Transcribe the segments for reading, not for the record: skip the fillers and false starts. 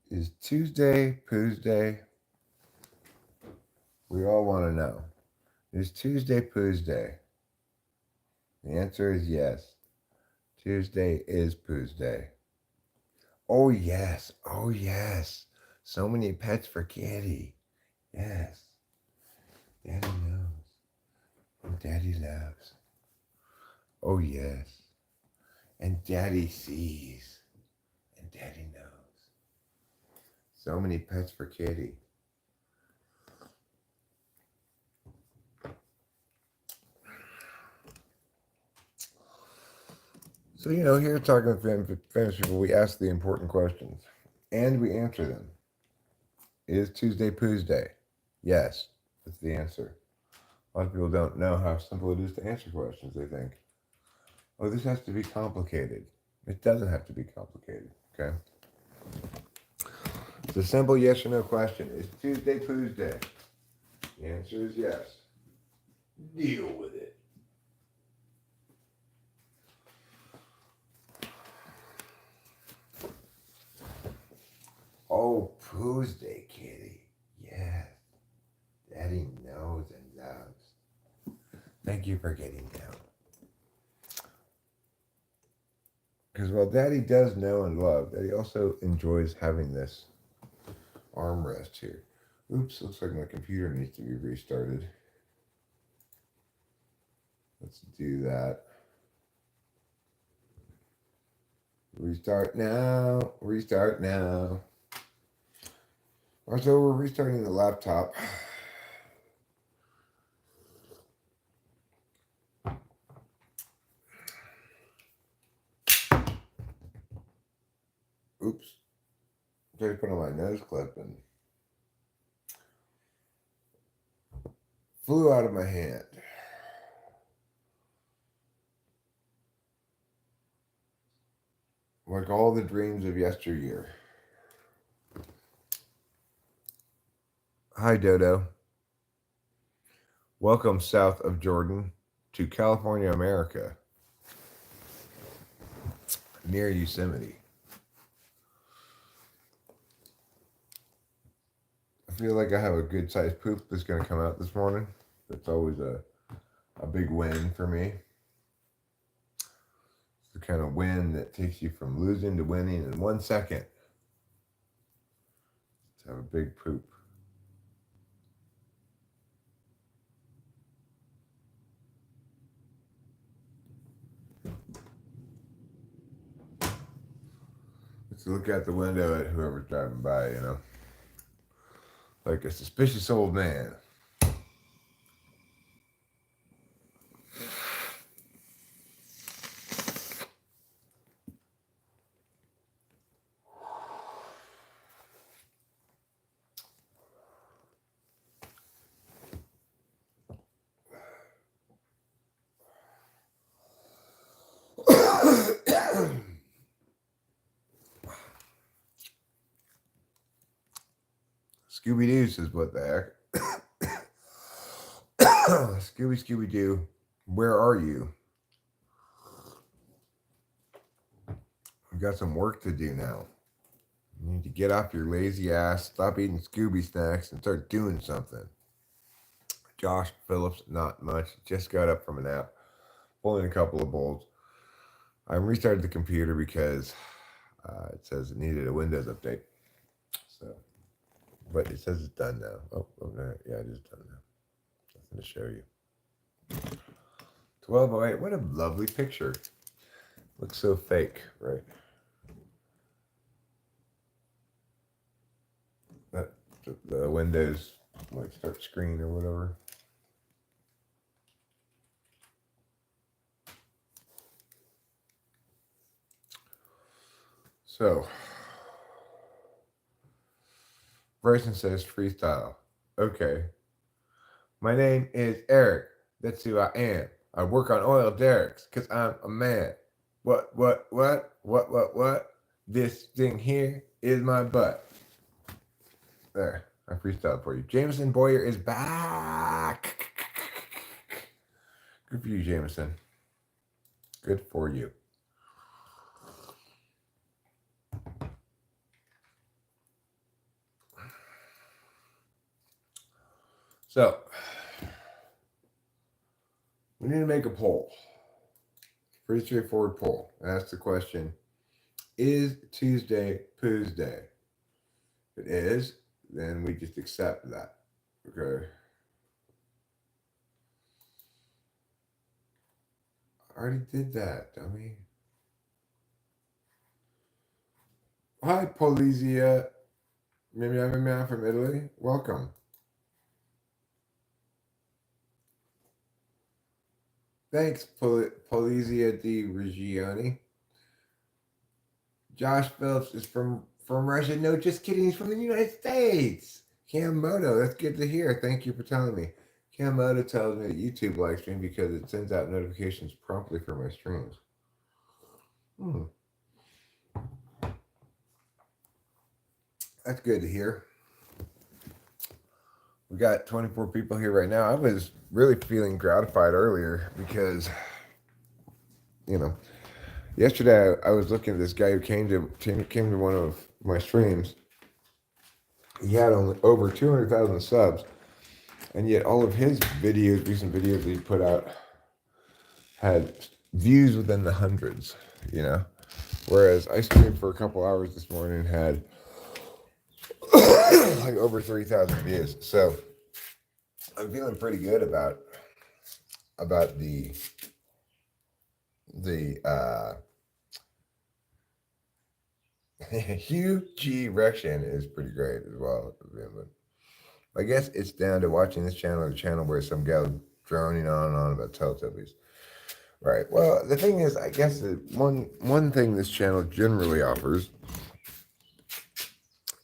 Is Tuesday Puesday? We all want to know. Is Tuesday Puesday? The answer is yes. Tuesday is Puesday. Oh yes. Oh yes. So many pets for Kitty. Yes. Daddy knows. And Daddy loves. Oh yes. And Daddy sees. And Daddy knows. So many pets for Kitty. So, here talking with famous people, we ask the important questions and we answer them. Is Tuesday Puesday? Yes, that's the answer. A lot of people don't know how simple it is to answer questions. They think, oh, this has to be complicated. It doesn't have to be complicated, okay? It's a simple yes or no question. Is Tuesday Puesday? The answer is yes. Deal with it. Oh, Tuesday, kitty. Yes. Daddy knows and loves. Thank you for getting down. Because while Daddy does know and love, Daddy also enjoys having this armrest here. Oops, looks like my computer needs to be restarted. Let's do that. Restart now. Restart now. So we're restarting the laptop. Oops. Tried to put on my nose clip and flew out of my hand. Like all the dreams of yesteryear. Hi, Dodo. Welcome south of Jordan to California, America, near Yosemite. I feel like I have a good sized poop that's going to come out this morning. That's always a big win for me. It's the kind of win that takes you from losing to winning in 1 second. To have a big poop. Let's look out the window at whoever's driving by, like a suspicious old man. Scooby Doo says, what the heck? Scooby Doo, where are you? We've got some work to do now. You need to get off your lazy ass, stop eating Scooby snacks, and start doing something. Josh Phillips, not much. Just got up from a nap, pulling a couple of bowls. I restarted the computer because it says it needed a Windows update. So, but it says it's done now. Oh no, yeah, it is done now. Nothing to show you. 12:08. What a lovely picture. Looks so fake, right? That the Windows like start screen or whatever. So, Bryson says freestyle. Okay. My name is Eric. That's who I am. I work on oil derricks because I'm a man. What? This thing here is my butt. There. I freestyled for you. Jameson Boyer is back. Good for you, Jameson. Good for you. So, we need to make a poll. Pretty straightforward poll. Ask the question, is Tuesday Puesday? If it is, then we just accept that. Okay. I already did that, dummy. Hi, Polizia. Maybe I'm a man from Italy. Welcome. Thanks, Polizia di Reggiani. Josh Phillips is from Russia. No, just kidding. He's from the United States. Cammoto, that's good to hear. Thank you for telling me. Cammoto tells me that YouTube live stream because it sends out notifications promptly for my streams. That's good to hear. We got 24 people here right now. I was really feeling gratified earlier because, yesterday I was looking at this guy who came to one of my streams. He had only over 200,000 subs, and yet all of his videos, recent videos that he put out, had views within the hundreds. Whereas I streamed for a couple hours this morning and had like over 3,000 views. So I'm feeling pretty good about the Hugh G. Rection is pretty great as well. I guess it's down to watching this channel or the channel where some gal droning on and on about Teletubbies. Right. Well, the thing is, I guess one thing this channel generally offers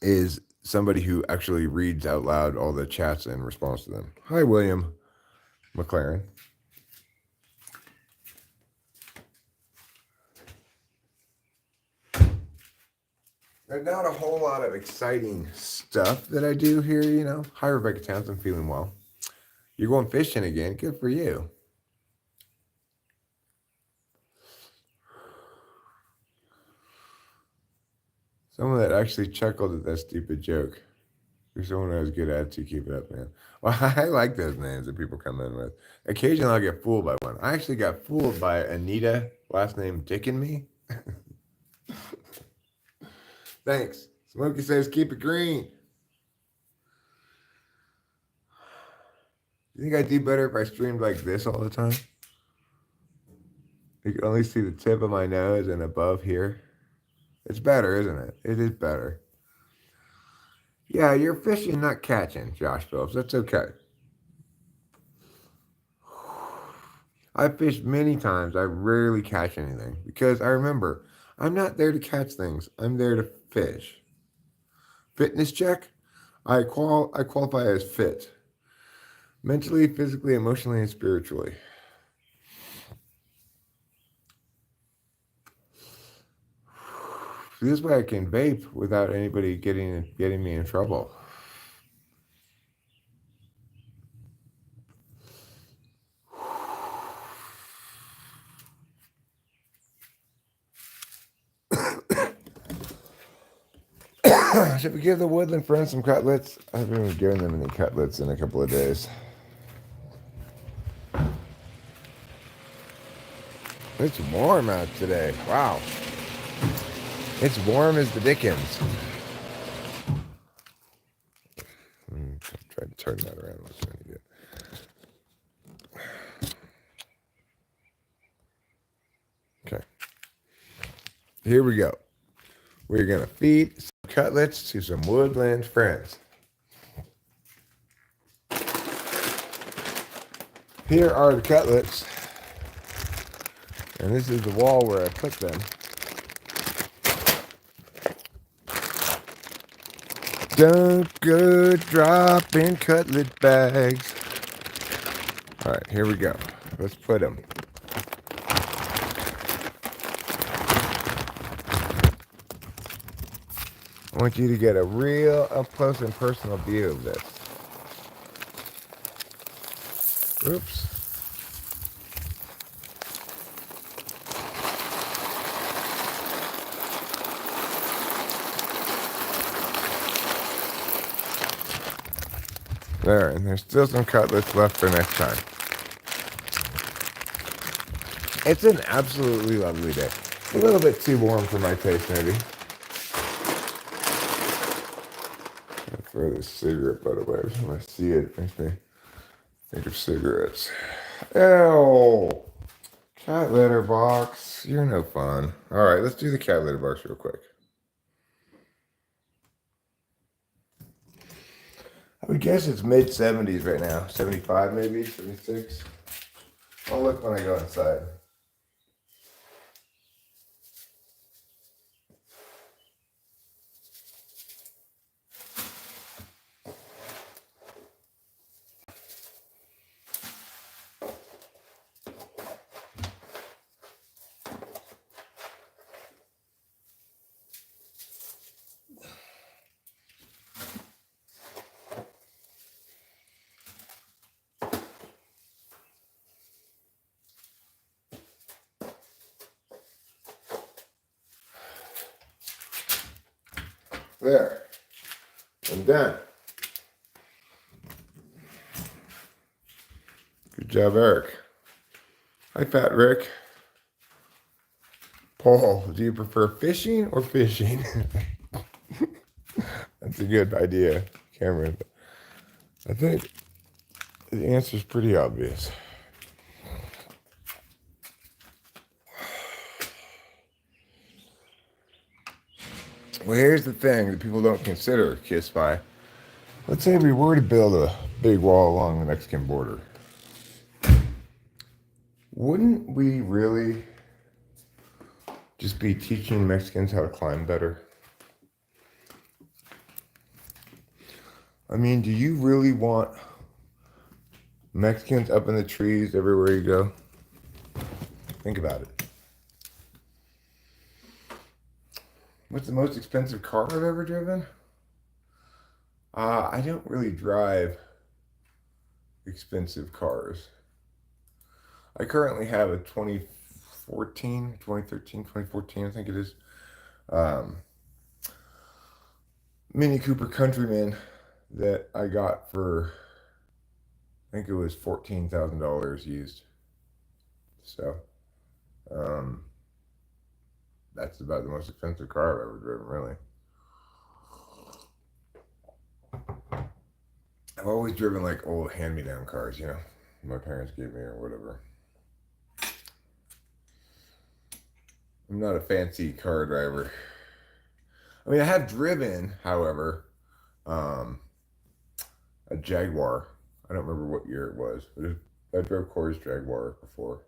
is somebody who actually reads out loud all the chats in response to them. Hi, William McLaren. There's not a whole lot of exciting stuff that I do here, Hi, Rebecca Townsend, feeling well. You're going fishing again. Good for you. Someone that actually chuckled at that stupid joke. You're someone who has good attitude. Keep it up, man. Well, I like those names that people come in with. Occasionally I'll get fooled by one. I actually got fooled by Anita, last name Dick and Me. Thanks. Smokey says, keep it green. You think I'd do better if I streamed like this all the time? You can only see the tip of my nose and above here. It's better, isn't it? It is better. Yeah, you're fishing, not catching, Josh Phillips. That's okay. I fished many times. I rarely catch anything because I remember I'm not there to catch things. I'm there to fish. Fitness check. I qualify as fit. Mentally, physically, emotionally, and spiritually. This way I can vape without anybody getting me in trouble. Should we give the Woodland friends some cutlets? I haven't even given them any cutlets in a couple of days. It's warm out today. Wow. It's warm as the Dickens. Try to turn that around. Okay. Here we go. We're going to feed some cutlets to some Woodland friends. Here are the cutlets. And this is the wall where I put them. Don't go dropping cutlet bags. All right, here we go. Let's put them. I want you to get a real up close and personal view of this. Oops. There, and there's still some cutlets left for next time. It's an absolutely lovely day. A little bit too warm for my taste, maybe. I'll throw this cigarette butt away. When I see it, it makes me think of cigarettes. Ew! Cat litter box. You're no fun. All right, let's do the cat litter box real quick. I would guess it's mid-70s right now. 75 maybe, 76. I'll look when I go inside. There. I'm done. Good job, Eric. Hi, Fat Rick. Paul, do you prefer fishing or fishing? That's a good idea, Cameron. I think the answer is pretty obvious. Well, here's the thing that people don't consider, Kiss Spy. Let's say we were to build a big wall along the Mexican border. Wouldn't we really just be teaching Mexicans how to climb better? I mean, do you really want Mexicans up in the trees everywhere you go? Think about it. What's the most expensive car I've ever driven? I don't really drive expensive cars. I currently have a 2013, I think it is, Mini Cooper Countryman that I got for, I think it was $14,000 used. So, that's about the most expensive car I've ever driven, really. I've always driven like old hand-me-down cars, you know, my parents gave me or whatever. I'm not a fancy car driver. I mean, I have driven, however, a Jaguar. I don't remember what year it was, but I drove Corey's Jaguar before.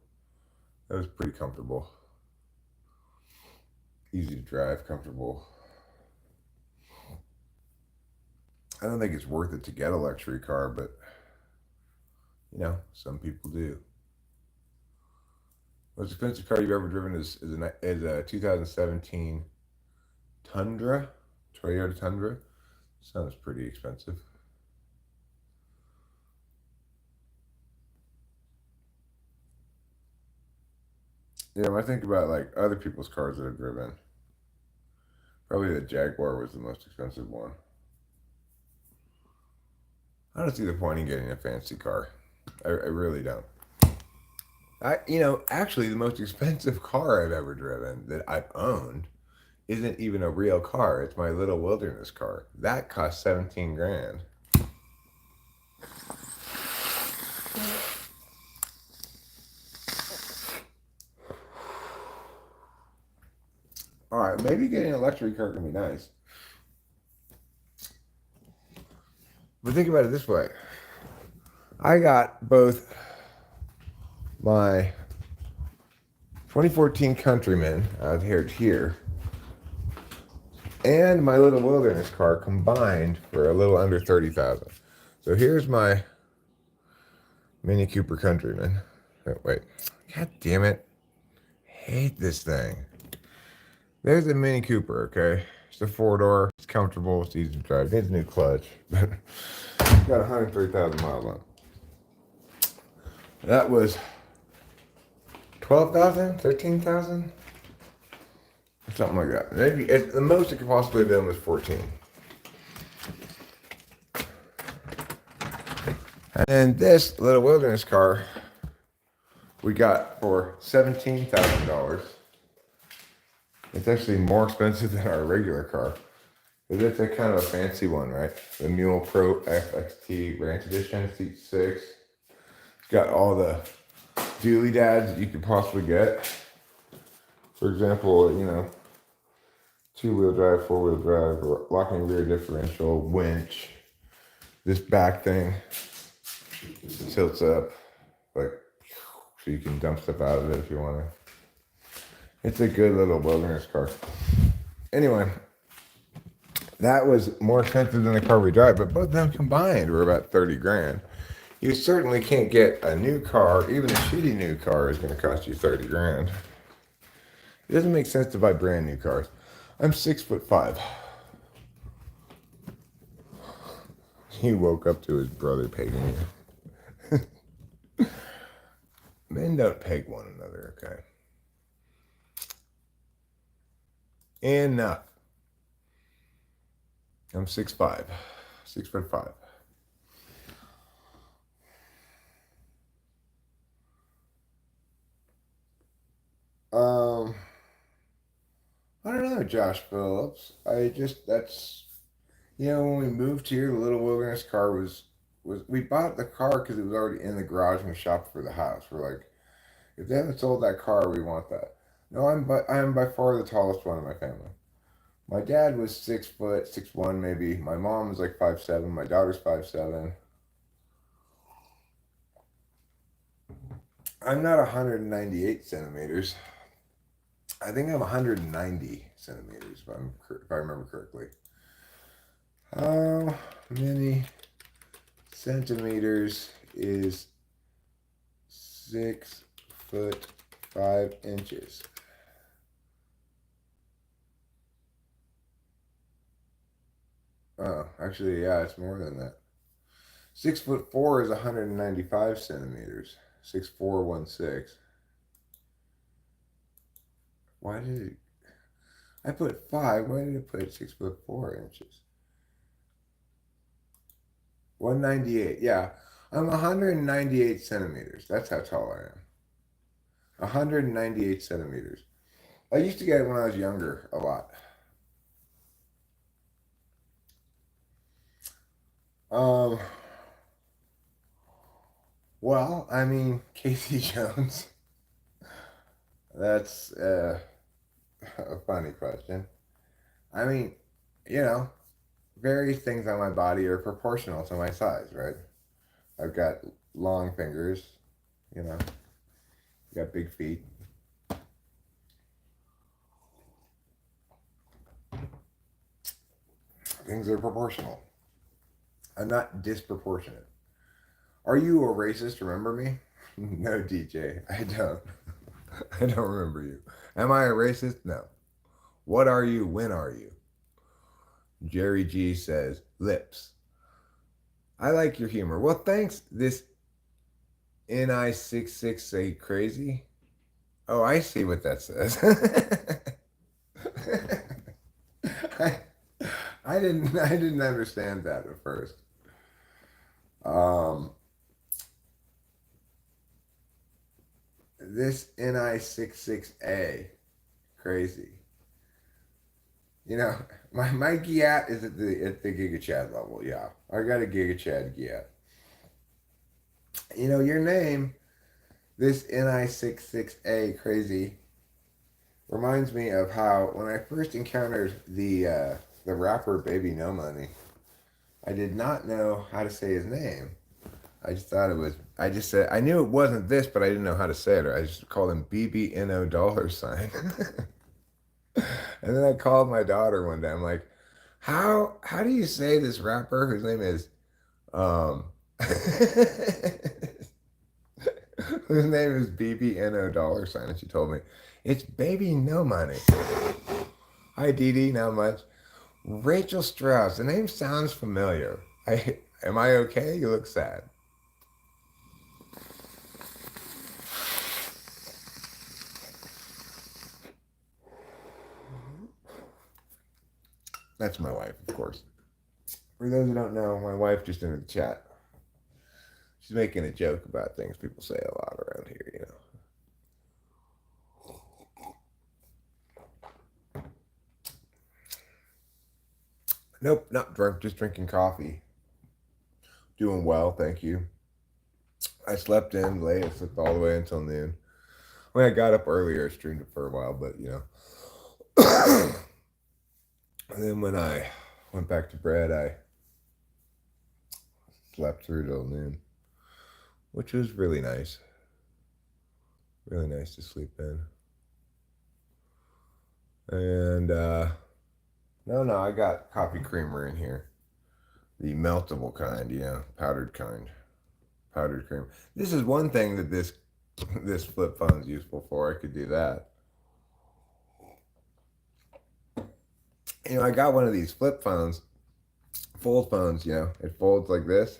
That was pretty comfortable. Easy to drive, comfortable. I don't think it's worth it to get a luxury car, but, you know, some people do. Most expensive car you've ever driven is a 2017 Tundra, Toyota Tundra. Sounds pretty expensive. You know, when I think about like other people's cars that I've driven, probably the Jaguar was the most expensive one. I don't see the point in getting a fancy car. I really don't. Actually, the most expensive car I've ever driven that I've owned isn't even a real car. It's my little wilderness car. That cost 17 grand. All right, maybe getting a luxury car can be nice. But think about it this way. I got both my 2014 Countryman out here and my little wilderness car combined for a little under $30,000. So here's my Mini Cooper Countryman. Oh, wait, god damn it! Hate this thing. There's a Mini Cooper. Okay, it's a 4-door. It's comfortable. It's easy to drive. It needs a new clutch, but it's got 103,000 miles on it. That was 12,000, 13,000, something like that. Maybe the most it could possibly have been was 14. And this little wilderness car we got for $17,000. It's actually more expensive than our regular car. But it's a kind of a fancy one, right? The Mule Pro FXT Ranch Edition, seat 6. It's got all the dually dads that you could possibly get. For example, 2-wheel drive, 4-wheel drive, locking rear differential, winch. This back thing tilts up, like, so you can dump stuff out of it if you want to. It's a good little wilderness car. Anyway, that was more expensive than the car we drive, but both of them combined were about 30 grand. You certainly can't get a new car, even a shitty new car is going to cost you 30 grand. It doesn't make sense to buy brand new cars. I'm 6'5". He woke up to his brother pegging you. Men don't peg one another, okay? Enough. I'm 6'5", 6'5". I don't know, Josh Phillips. When we moved here, the little wilderness car was we bought the car because it was already in the garage and we shopped for the house. We're like, if they haven't sold that car, we want that. No, I am by far the tallest one in my family. My dad was 6 foot, 6'1" maybe. My mom was like 5'7". My daughter's 5'7". I'm not 198 centimeters. I think I'm 190 centimeters, if I remember correctly. How many centimeters is 6'5"? Oh, actually, yeah, it's more than that. 6'4" is 195 centimeters. 6'4", 1'6". Why did it? I put 5. Why did it put 6'4"? 198. Yeah, I'm 198 centimeters. That's how tall I am. 198 centimeters. I used to get it when I was younger a lot. Well, I mean, Casey Jones. That's a funny question. I mean, various things on my body are proportional to my size, right? I've got long fingers, got big feet. Things are proportional. I'm not disproportionate. Are you a racist? Remember me? No, DJ, I don't. I don't remember you. Am I a racist? No. What are you? When are you? Jerry G says, lips. I like your humor. Well, thanks. This NI66 say crazy. Oh, I see what that says. I didn't understand that at first. This NI66A crazy. My Giat is at the Giga Chad level. Yeah, I got a Giga Chad Giat. Your name, this NI66A crazy, reminds me of how when I first encountered the rapper Baby No Money, I did not know how to say his name. I just thought it was. I just said I knew it wasn't this, but I didn't know how to say it. Or I just called him BBNO $. And then I called my daughter one day. I'm like, how do you say this rapper whose name is whose name is BBNO $? And she told me, it's Baby No Money. Hi Dee Dee, not much. Rachel Strauss. The name sounds familiar. Am I okay? You look sad. That's my wife, of course. For those who don't know, my wife just entered the chat. She's making a joke about things people say a lot around here, you know. Nope, not drunk, just drinking coffee. Doing well, thank you. I slept in late. I slept all the way until noon. When I got up earlier, I streamed it for a while, but you know. And then when I went back to bed, I slept through till noon, which was really nice. Really nice to sleep in. And no, I got coffee creamer in here. The meltable kind, you know, powdered kind. Powdered cream. This is one thing that this flip phone is useful for. I could do that. You know, I got one of these flip phones, fold phones, you know, it folds like this.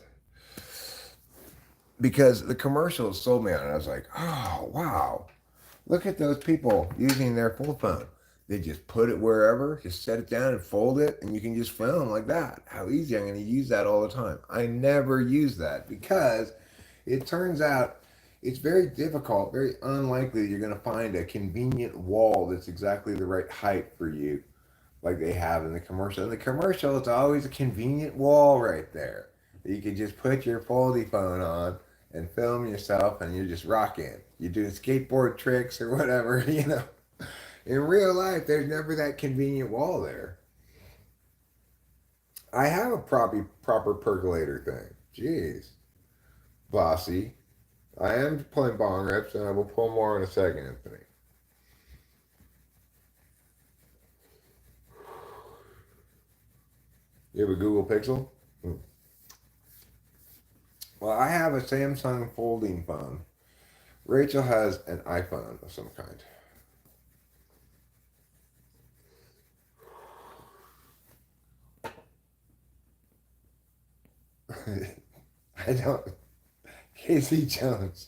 Because the commercials sold me on it. I was like, oh, wow. Look at those people using their fold phone. They just put it wherever, just set it down and fold it, and you can just film like that. How easy. I'm going to use that all the time. I never use that because it turns out it's very difficult, very unlikely you're going to find a convenient wall that's exactly the right height for you, like they have in the commercial. In the commercial, it's always a convenient wall right there that you can just put your foldy phone on and film yourself, and you're just rocking. You're doing skateboard tricks or whatever, you know. In real life, there's never that convenient wall there. I have a proper percolator thing. Jeez. Bossy. I am playing bong rips, and I will pull more in a second, Anthony. You have a Google Pixel? Hmm. Well, I have a Samsung folding phone. Rachel has an iPhone of some kind. I don't. Casey Jones.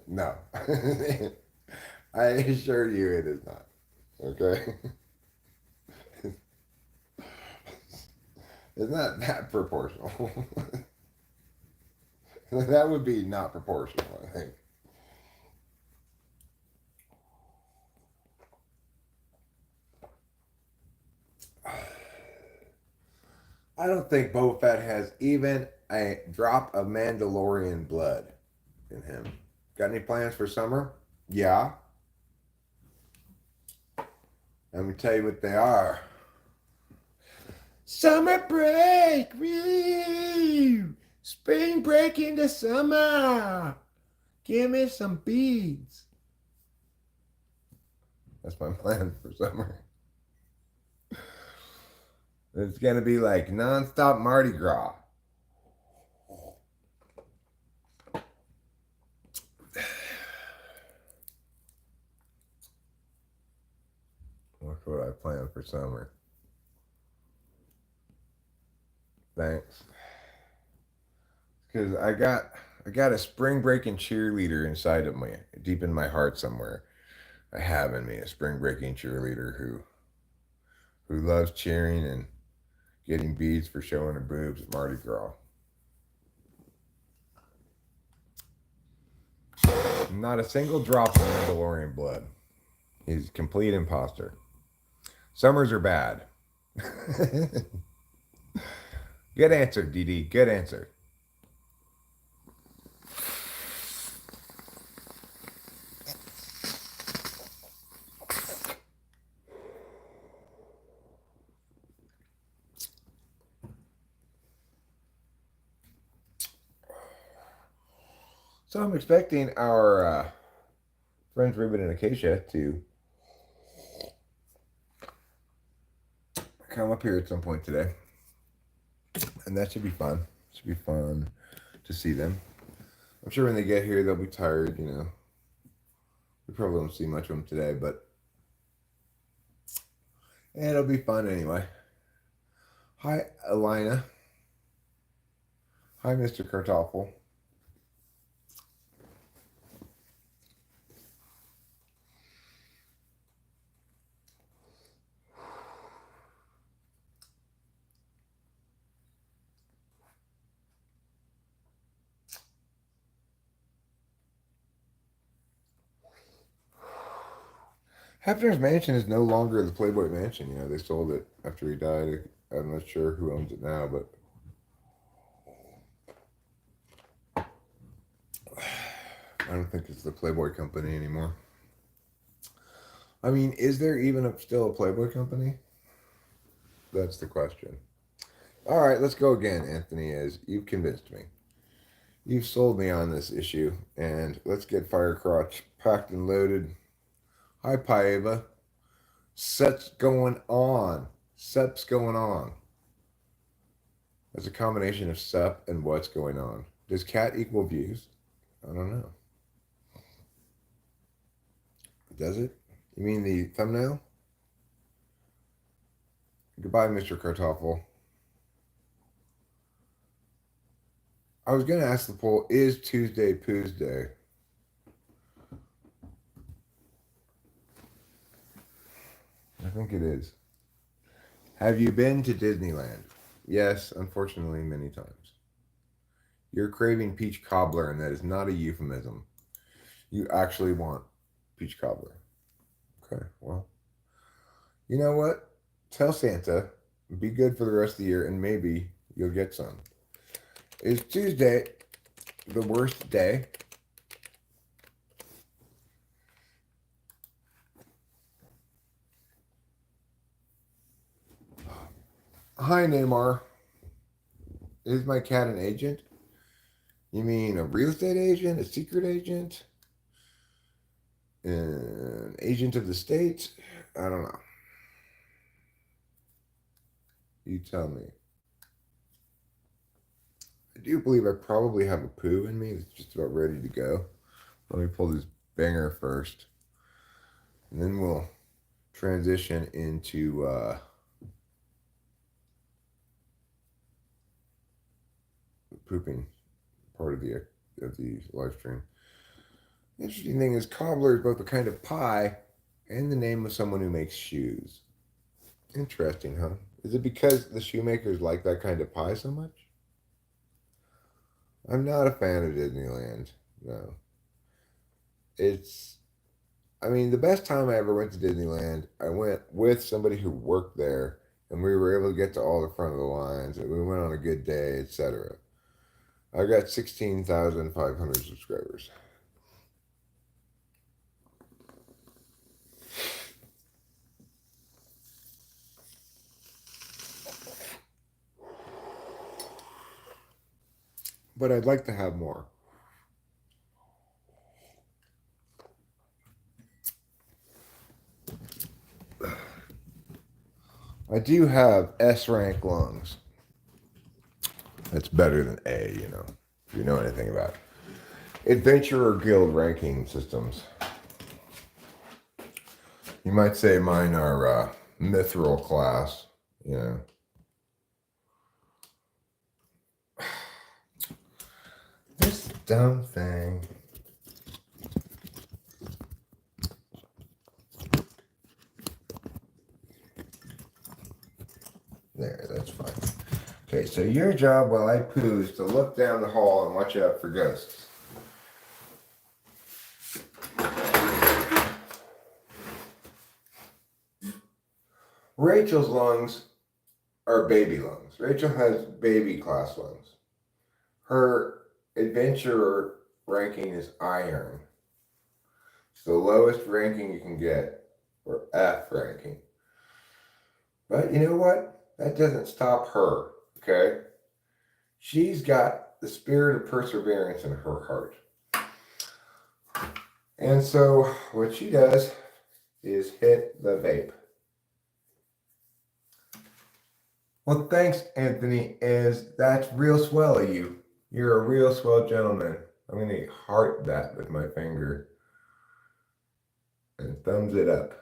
No. I assure you it is not. Okay? It's not that proportional. That would be not proportional, I think. I don't think Boba Fett has even a drop of Mandalorian blood in him. Got any plans for summer? Yeah. Let me tell you what they are. Summer break! Woo! Spring break into summer! Give me some beads. That's my plan for summer. It's gonna be like nonstop Mardi Gras. That's what I plan for summer. Thanks. Because I got a spring breaking cheerleader inside of me, deep in my heart somewhere. I have in me a spring breaking cheerleader who loves cheering and getting beads for showing her boobs at Mardi Gras. Not a single drop of Mandalorian blood. He's a complete imposter. Summers are bad. Good answer, DD. Good answer. So I'm expecting our friends Ruben and Acacia to come up here at some point today. And that should be fun. Should be fun to see them. I'm sure when they get here, they'll be tired, you know. We probably won't see much of them today, but it'll be fun anyway. Hi, Elena. Hi, Mr. Kartoffel. Hefner's mansion is no longer the Playboy Mansion. You know, they sold it after he died. I'm not sure who owns it now, but I don't think it's the Playboy Company anymore. I mean, is there even still a Playboy Company? That's the question. All right, let's go again, Anthony. As you've convinced me, you've sold me on this issue, and let's get Firecrotch packed and loaded. Hi, Paeva. Set's going on. Sep's going on. There's a combination of Sep and what's going on. Does cat equal views? I don't know. Does it? You mean the thumbnail? Goodbye, Mr. Kartoffel. I was going to ask the poll, is Tuesday Puesday? I think it is. Have you been to Disneyland? Yes, unfortunately, many times. You're craving peach cobbler, and that is not a euphemism. You actually want peach cobbler. Okay, well, you know what? Tell Santa, be good for the rest of the year, and maybe you'll get some. Is Tuesday the worst day? Hi, Neymar. Is my cat an agent? You mean a real estate agent? A secret agent? An agent of the state? I don't know. You tell me. I do believe I probably have a poo in me that's just about ready to go. Let me pull this banger first. And then we'll transition into the pooping part of the live stream. The interesting thing is cobbler is both a kind of pie and the name of someone who makes shoes. Interesting, huh? Is it because the shoemakers like that kind of pie so much? I'm not a fan of Disneyland. No. I mean, the best time I ever went to Disneyland, I went with somebody who worked there, and we were able to get to all the front of the lines, and we went on a good day, etc. I got 16,500 subscribers. But I'd like to have more. I do have S rank lungs. That's better than A, you know, if you know anything about Adventurer Guild ranking systems. You might say mine are mithril class, you know. This dumb thing. There, that's fine. Okay, so your job while I poo is to look down the hall and watch out for ghosts. Rachel's lungs are baby lungs. Rachel has baby class lungs. Her adventurer ranking is iron. It's the lowest ranking you can get, or F ranking. But you know what? That doesn't stop her, okay? She's got the spirit of perseverance in her heart. And so what she does is hit the vape. Well, thanks, Anthony, that's real swell of you. You're a real swell gentleman. I'm going to heart that with my finger and thumbs it up.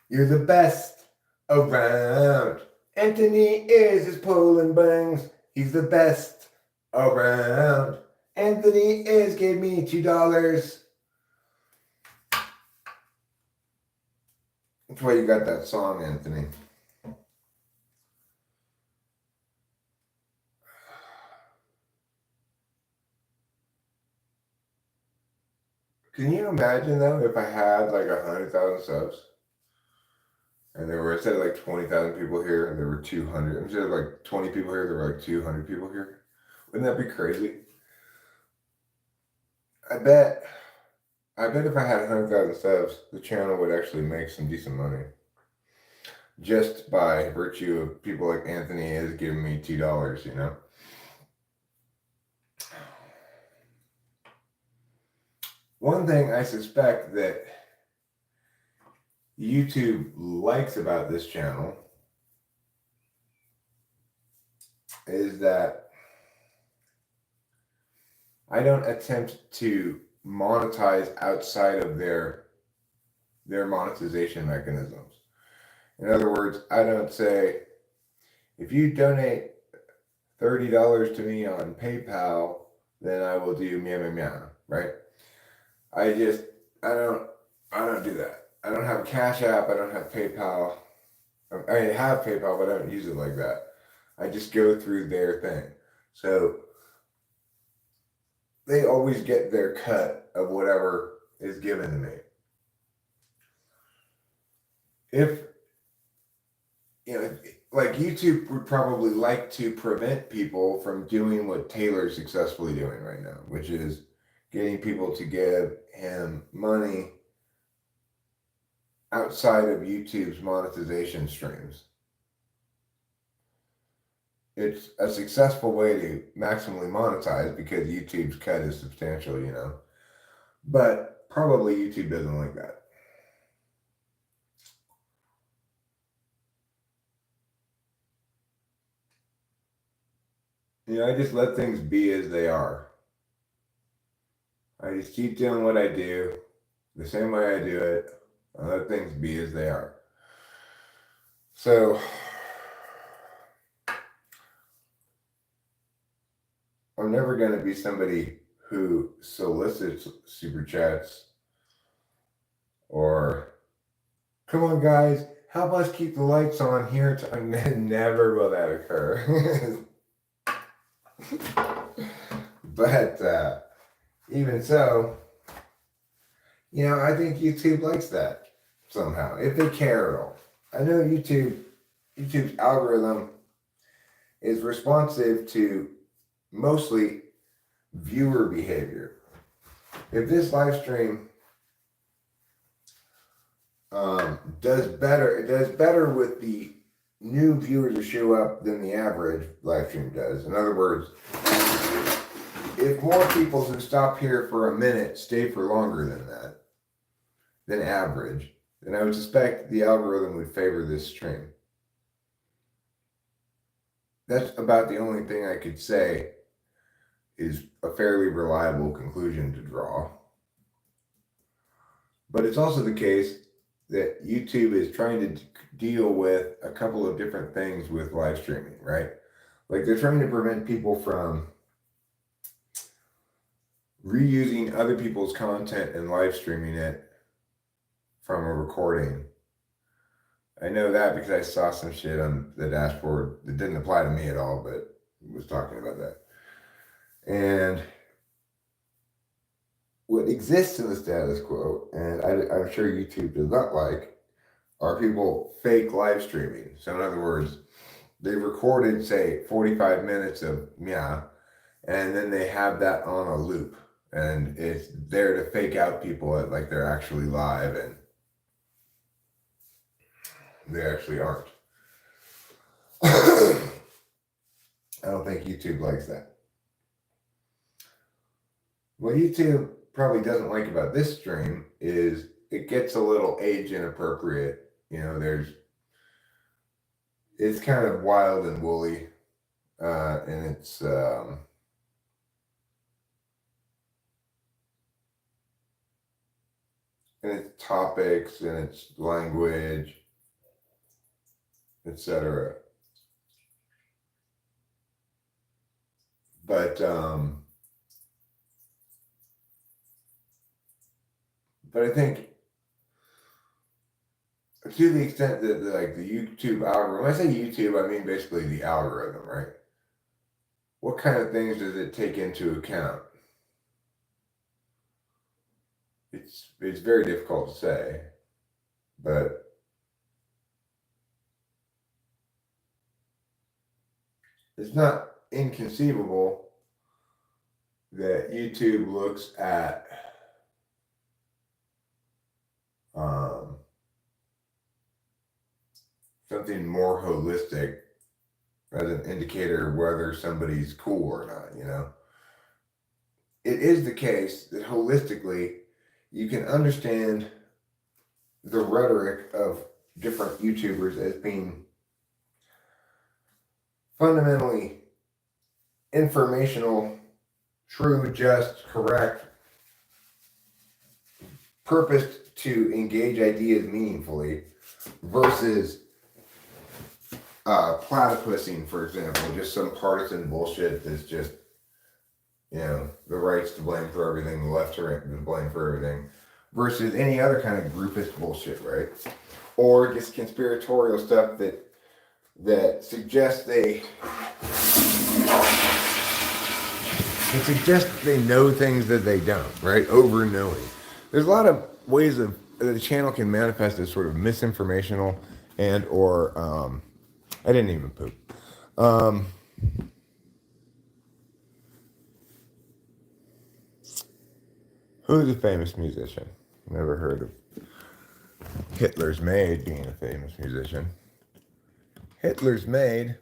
You're the best around. Anthony is his Poland bangs. He's the best around. Anthony is gave me $2. That's why you got that song, Anthony. Can you imagine though if I had like 100,000 subs and there were, instead of like 20,000 people here, there were 200. Instead of like 20 people here, there were like 200 people here. Wouldn't that be crazy? I bet if I had 100,000 subs, the channel would actually make some decent money. Just by virtue of people like Anthony is giving me $2, you know? One thing I suspect that YouTube likes about this channel is that I don't attempt to monetize outside of their monetization mechanisms. In other words, I don't say, if you donate $30 to me on PayPal, then I will do meow meow meow, right? I don't do that. I don't have a Cash App. I don't have PayPal. I have PayPal, but I don't use it like that. I just go through their thing. So they always get their cut of whatever is given to me. If, like YouTube would probably like to prevent people from doing what Taylor's successfully doing right now, which is getting people to give him money outside of YouTube's monetization streams. It's a successful way to maximally monetize because YouTube's cut is substantial, but probably YouTube doesn't like that. I just let things be as they are. I just keep doing what I do the same way I do it. I let things be as they are. So I'm never going to be somebody who solicits super chats or, come on guys, help us keep the lights on here. Never will that occur. But even so, I think YouTube likes that somehow, if they care at all. I know YouTube's algorithm is responsive to mostly viewer behavior. If this live stream does better, it does better with the new viewers who show up than the average live stream does. In other words, if more people who stop here for a minute stay for longer than average, then I would suspect the algorithm would favor this stream. That's about the only thing I could say is a fairly reliable conclusion to draw. But it's also the case that YouTube is trying to deal with a couple of different things with live streaming, right? Like they're trying to prevent people from reusing other people's content and live streaming it from a recording. I know that because I saw some shit on the dashboard that didn't apply to me at all, but was talking about that. And what exists in the status quo, and I'm sure YouTube does not like, are people fake live streaming. So in other words, they recorded, say, 45 minutes of meow, and then they have that on a loop. And it's there to fake out people like they're actually live, and they actually aren't. I don't think YouTube likes that. What YouTube probably doesn't like about this stream is it gets a little age inappropriate. It's kind of wild and woolly, and it's topics and its language, etc. But I think to the extent that the YouTube algorithm, when I say YouTube, I mean basically the algorithm, right? What kind of things does it take into account? It's very difficult to say, but it's not inconceivable that YouTube looks at something more holistic as an indicator of whether somebody's cool or not, you know? It is the case that holistically you can understand the rhetoric of different YouTubers as being fundamentally informational, true, just, correct, purposed to engage ideas meaningfully versus platypusing, for example, just some partisan bullshit that's just, you know, the right's to blame for everything, the left's to blame for everything, versus any other kind of groupist bullshit, right? Or just conspiratorial stuff that suggests they know things that they don't, right? Over knowing. There's a lot of ways that the channel can manifest as sort of misinformational and or I didn't even poop. Who's a famous musician? Never heard of Hitler's maid being a famous musician. Hitler's maid.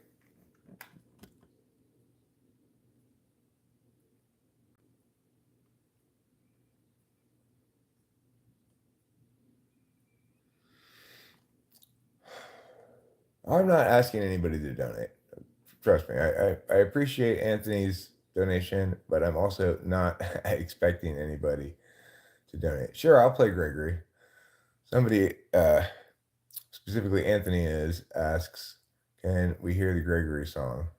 I'm not asking anybody to donate. Trust me, I appreciate Anthony's donation, but I'm also not expecting anybody to donate. Sure, I'll play Gregory. Somebody, specifically Anthony asks, can we hear the Gregory song?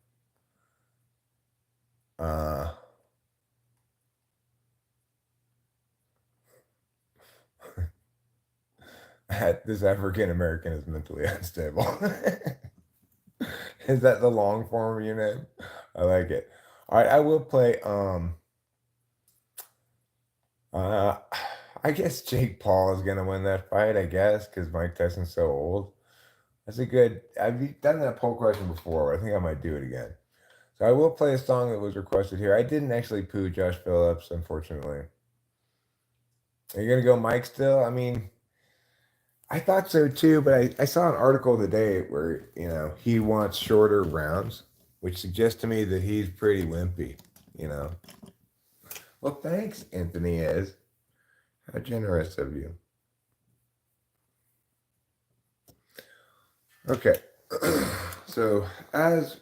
This African American is mentally unstable. Is that the long form of your name? I like it. All right, I will play. I guess Jake Paul is gonna win that fight. I guess because Mike Tyson's so old. That's a good. I've done that poll question before. But I think I might do it again. So I will play a song that was requested here. I didn't actually poo Josh Phillips, unfortunately. Are you gonna go Mike still? I mean, I thought so too, but I saw an article today where, you know, he wants shorter rounds, which suggests to me that he's pretty wimpy, you know. Well, thanks, Anthony is. How generous of you. Okay. So, as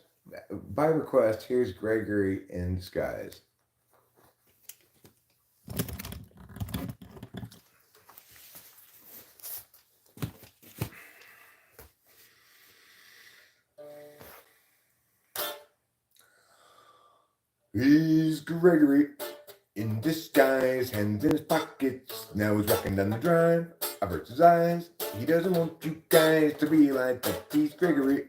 by request, here's Gregory in Disguise. He's Gregory in disguise, hands in his pockets. Now he's walking down the drive. Averts his eyes. He doesn't want you guys to realize that he's Gregory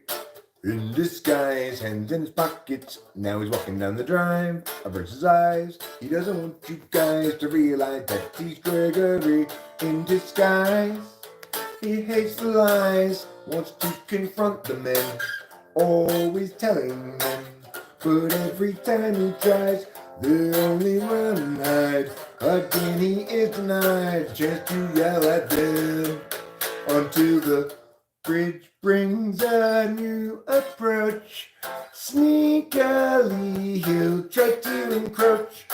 in disguise, hands in his pockets. Now he's walking down the drive. Averts his eyes. He doesn't want you guys to realize that he's Gregory in disguise. He hates the lies, wants to confront the men, always telling them. But every time he tries, they only run and hide. Again he is denied a chance to yell at them. Until the bridge brings a new approach. Sneakily he'll try to encroach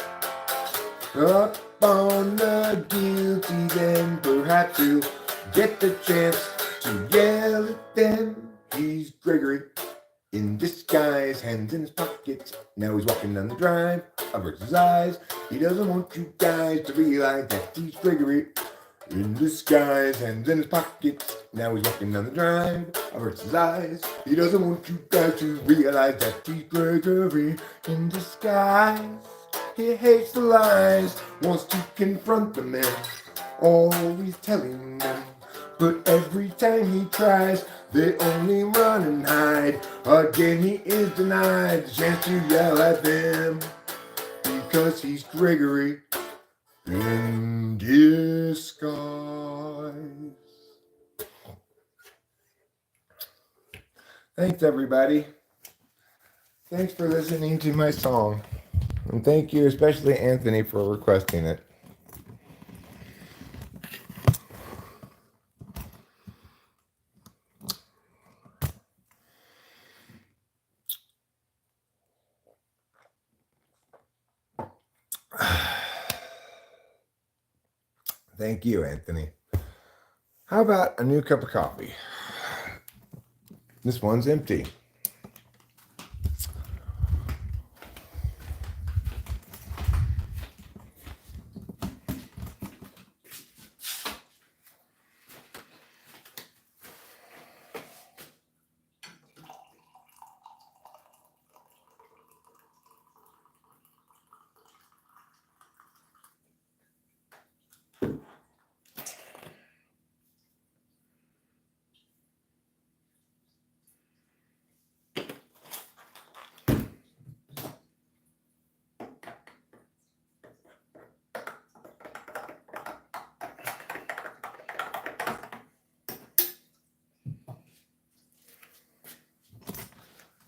up on the guilty, then perhaps he'll get the chance to yell at them. He's Gregory in disguise, hands in his pockets. Now he's walking down the drive, averts his eyes. He doesn't want you guys to realize that he's Gregory in disguise, hands in his pockets. Now he's walking down the drive, averts his eyes. He doesn't want you guys to realize that he's Gregory in disguise. He hates the lies, wants to confront the men, always telling them. But every time he tries, they only run and hide. Again he is denied the chance to yell at them. Because he's Gregory in disguise. Thanks, everybody. Thanks for listening to my song. And thank you, especially Anthony, for requesting it. Thank you, Anthony. How about a new cup of coffee? This one's empty.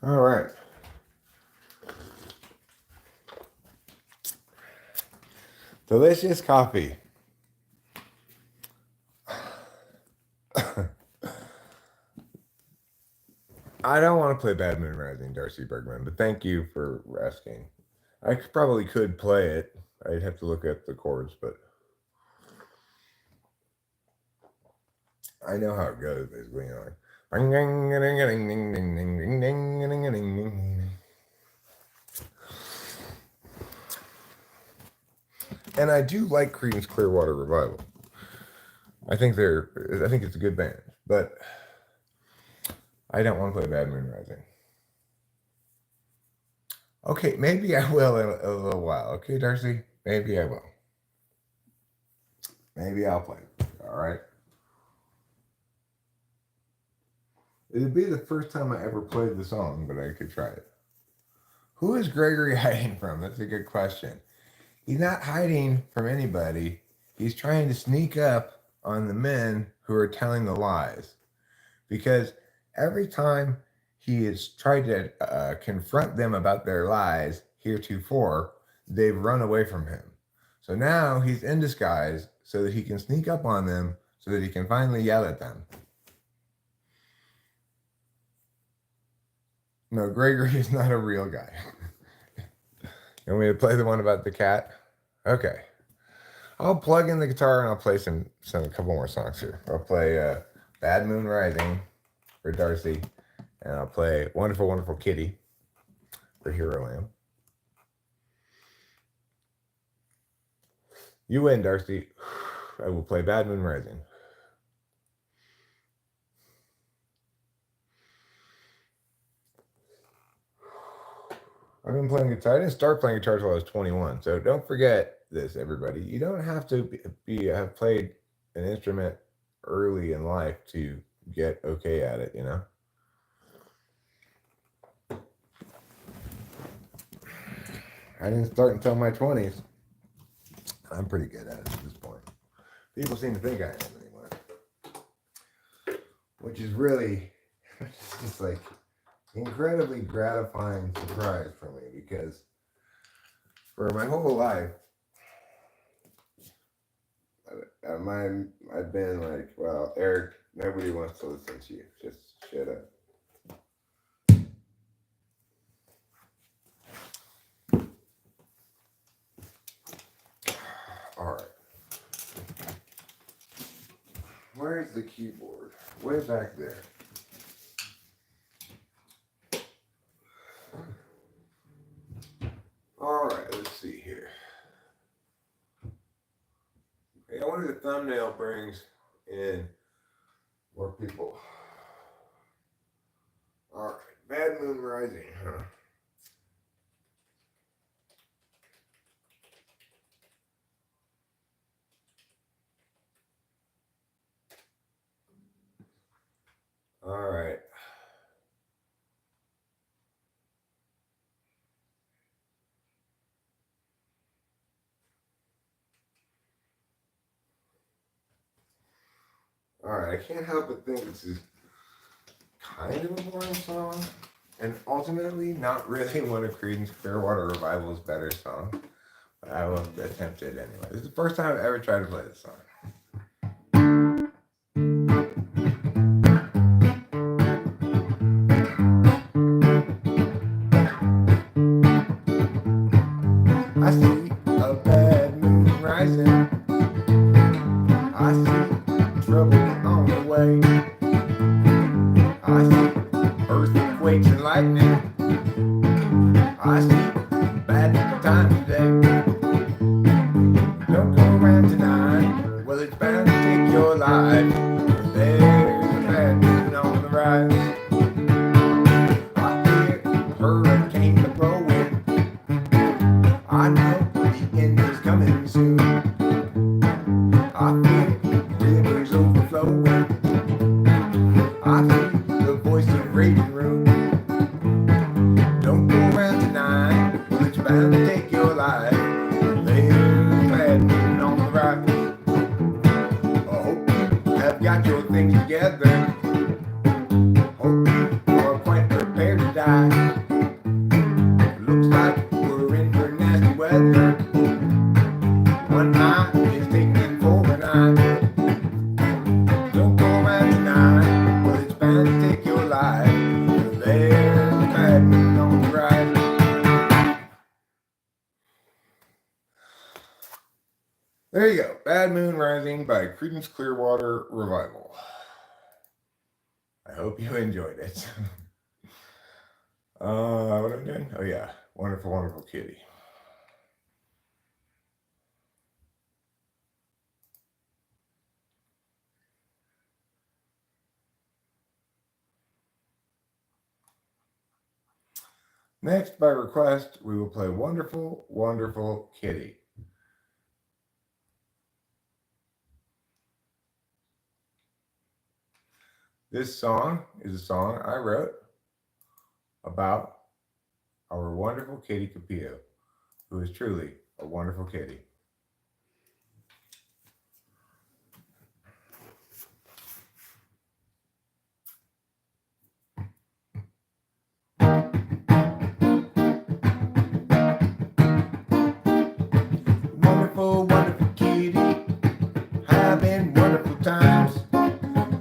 All right. Delicious coffee. I don't want to play Bad Moon Rising, Darcy Bergman, but thank you for asking. I probably could play it. I'd have to look at the chords, but I know how it goes, basically. And I do like Creedence Clearwater Revival. I think it's a good band, but I don't want to play Bad Moon Rising. Okay, maybe I will in a little while. Okay, Darcy? Maybe I will. Maybe I'll play. All right. It'd be the first time I ever played the song, but I could try it. Who is Gregory hiding from? That's a good question. He's not hiding from anybody. He's trying to sneak up on the men who are telling the lies. Because every time he has tried to confront them about their lies heretofore, they've run away from him. So now he's in disguise so that he can sneak up on them so that he can finally yell at them. No, Gregory is not a real guy. You want me to play the one about the cat? Okay. I'll plug in the guitar and I'll play a couple more songs here. I'll play Bad Moon Rising for Darcy, and I'll play Wonderful, Wonderful Kitty for Hero Lamb. You win, Darcy. I will play Bad Moon Rising. I've been playing guitar. I didn't start playing guitar until I was 21. So don't forget this, everybody. You don't have to have played an instrument early in life to get okay at it, you know? I didn't start until my 20s. I'm pretty good at it at this point. People seem to think I am anymore. Which is really just like incredibly gratifying surprise for me, because for my whole life I've been like, well, Eric, nobody wants to listen to you. Just shut up. All right. Where's the keyboard? Way back there. All right, let's see here. Okay, I wonder if the thumbnail brings in more people. All right, Bad Moon Rising, huh? All right. Alright, I can't help but think this is kind of a boring song, and ultimately not really one of Creedence Clearwater Revival's better songs. But I will attempt it anyway. This is the first time I've ever tried to play this song. I see a bad moon rising. I see trouble on the way. I see earthquakes and lightning. I see bad time today. Don't go around tonight. Well, it's bound to take your life. There's a bad moon on the rise. I hear hurricanes are blowing. I know the end is coming soon. I feel rivers overflowing. I feel the voice of raging room. Don't go around tonight. Well, it's bound to take your life. There's a bad moon on the rise. I hope you have got your things together. Hope you are quite prepared to die. Looks like we're in for nasty weather. One eye is taken for an eye. Don't go around tonight. Well, it's bound to take your life. There's a bad moon on the rise. There you go. Bad Moon Rising by Creedence Clearwater Revival. I hope you enjoyed it. What am I doing? Oh yeah. Wonderful, Wonderful Kitty. Next, by request, we will play Wonderful, Wonderful Kitty. This song is a song I wrote about our wonderful kitty Capillo, who is truly a wonderful kitty. Wonderful, wonderful kitty, having wonderful times.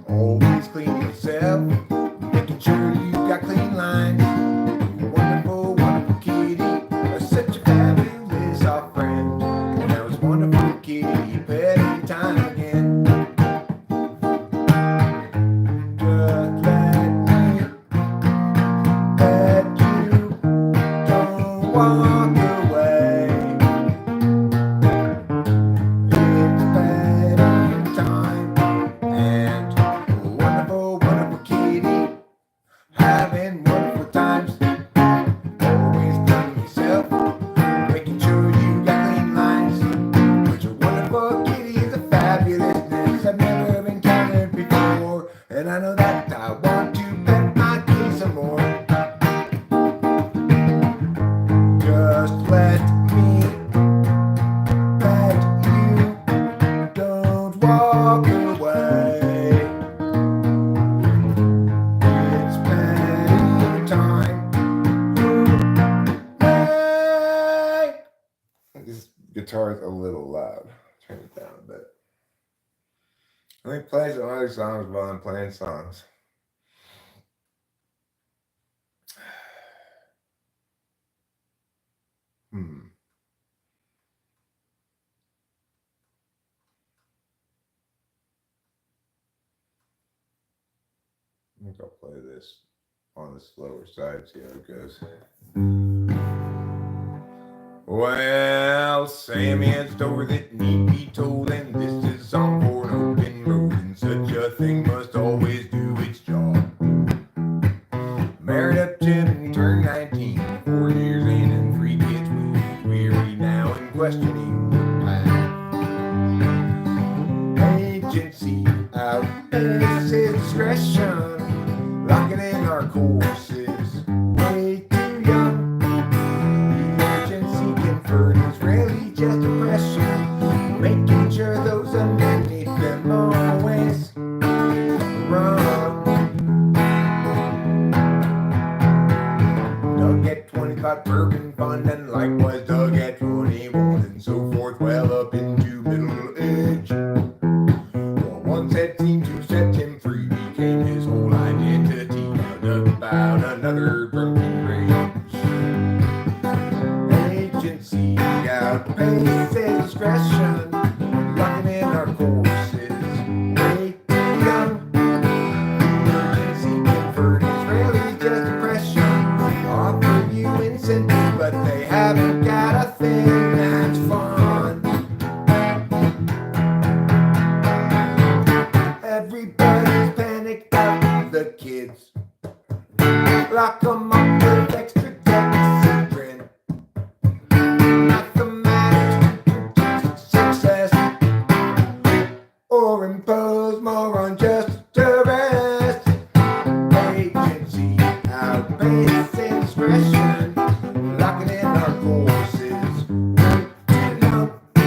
Always clean yourself, making sure you got clean lines. Wonderful, wonderful kitty, such a fabulous soft friend. And I was wonderful kitty, petting time again. Just let me pet you, don't walk away. It's petting time, and wonderful, wonderful kitty, having wonderful times. Always clean yourself, making sure you got clean lines. But your wonderful kitty is a fabulousness I've never encountered before, and I know that I want to pet my kitty some more. Just let me pet you, don't walk away. It's petting time. Hey! This guitar is a little loud. Turn it down a bit. Let me play some other songs while I'm playing songs. I think I'll play this on the slower side, see how it goes. Well, Sammy had a story that need be told, and this is a song for an open road, and such a thing must always do its job. Married up Jim, turned 19, 4 years in, and 3 kids with weary now and questioning the path. Agency out, this is discretion, locking in our courses, way too young. The agency conferred is really just a pressure, making sure those underneath them always got bourbon fun, and likewise Doug at 21, and so forth, well up into middle age. Well, one set seemed to set him free, became his whole identity. Now Doug about another drunken rage. Agency outpaces discretion, locking in our courses. Way too young. Emergency Comfort is really just depression. Offer you incentives, but they haven't got a thing that's fun. Everybody's panicked out, the kids. Lock 'em up with extra Dexedrine. Mathematics predicts success, or impose more unjust duress. Agency outpaces discretion, locking in our courses. Way too young. The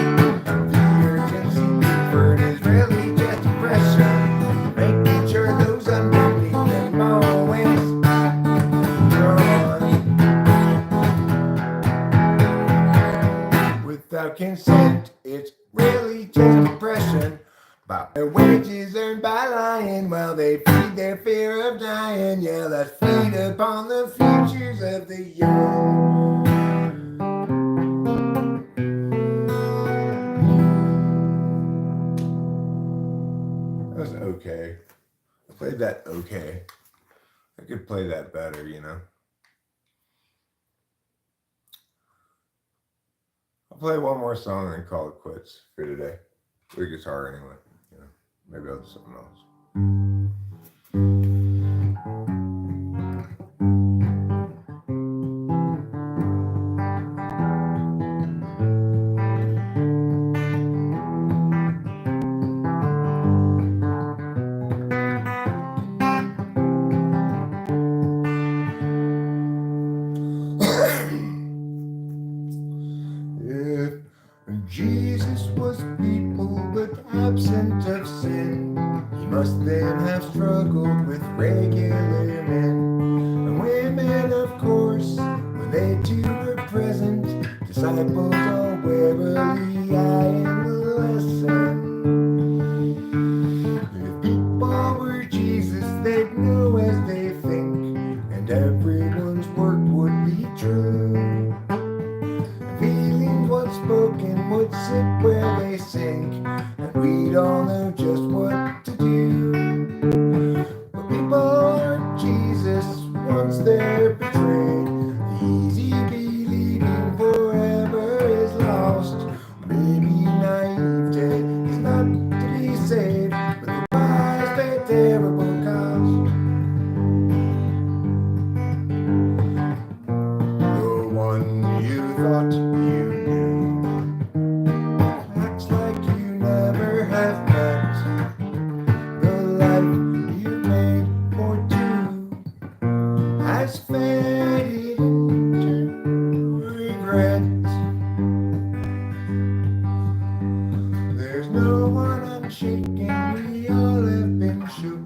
urgency comfort is really just depression, making sure those underneath them always run. Without consent, it's really just depression. About their wages earned by lying while they feed their fear of dying. Yeah, let's feed upon the futures of the young. That was okay. I played that okay. I could play that better, you know. I'll play one more song and call it quits for today. With guitar anyway. You know, maybe I'll do something else. If Jesus was people but absent of sin, he must then have struggled with regular men and women, of course, when they too were present. Disciples all warily eyeing the lesson. If people were Jesus, they'd know as they think, and everyone's work would be true. Feelings once spoken would sit where they sink, and we'd all know just what to do. But people aren't Jesus once they're betrayed. The easy believing forever is lost. Maybe naivete is not to be saved, but the wise pay terrible cost. The one you thought you knew acts like you never have met. The life you made for two has faded into regret. There's no one unshaken, we all have been shook,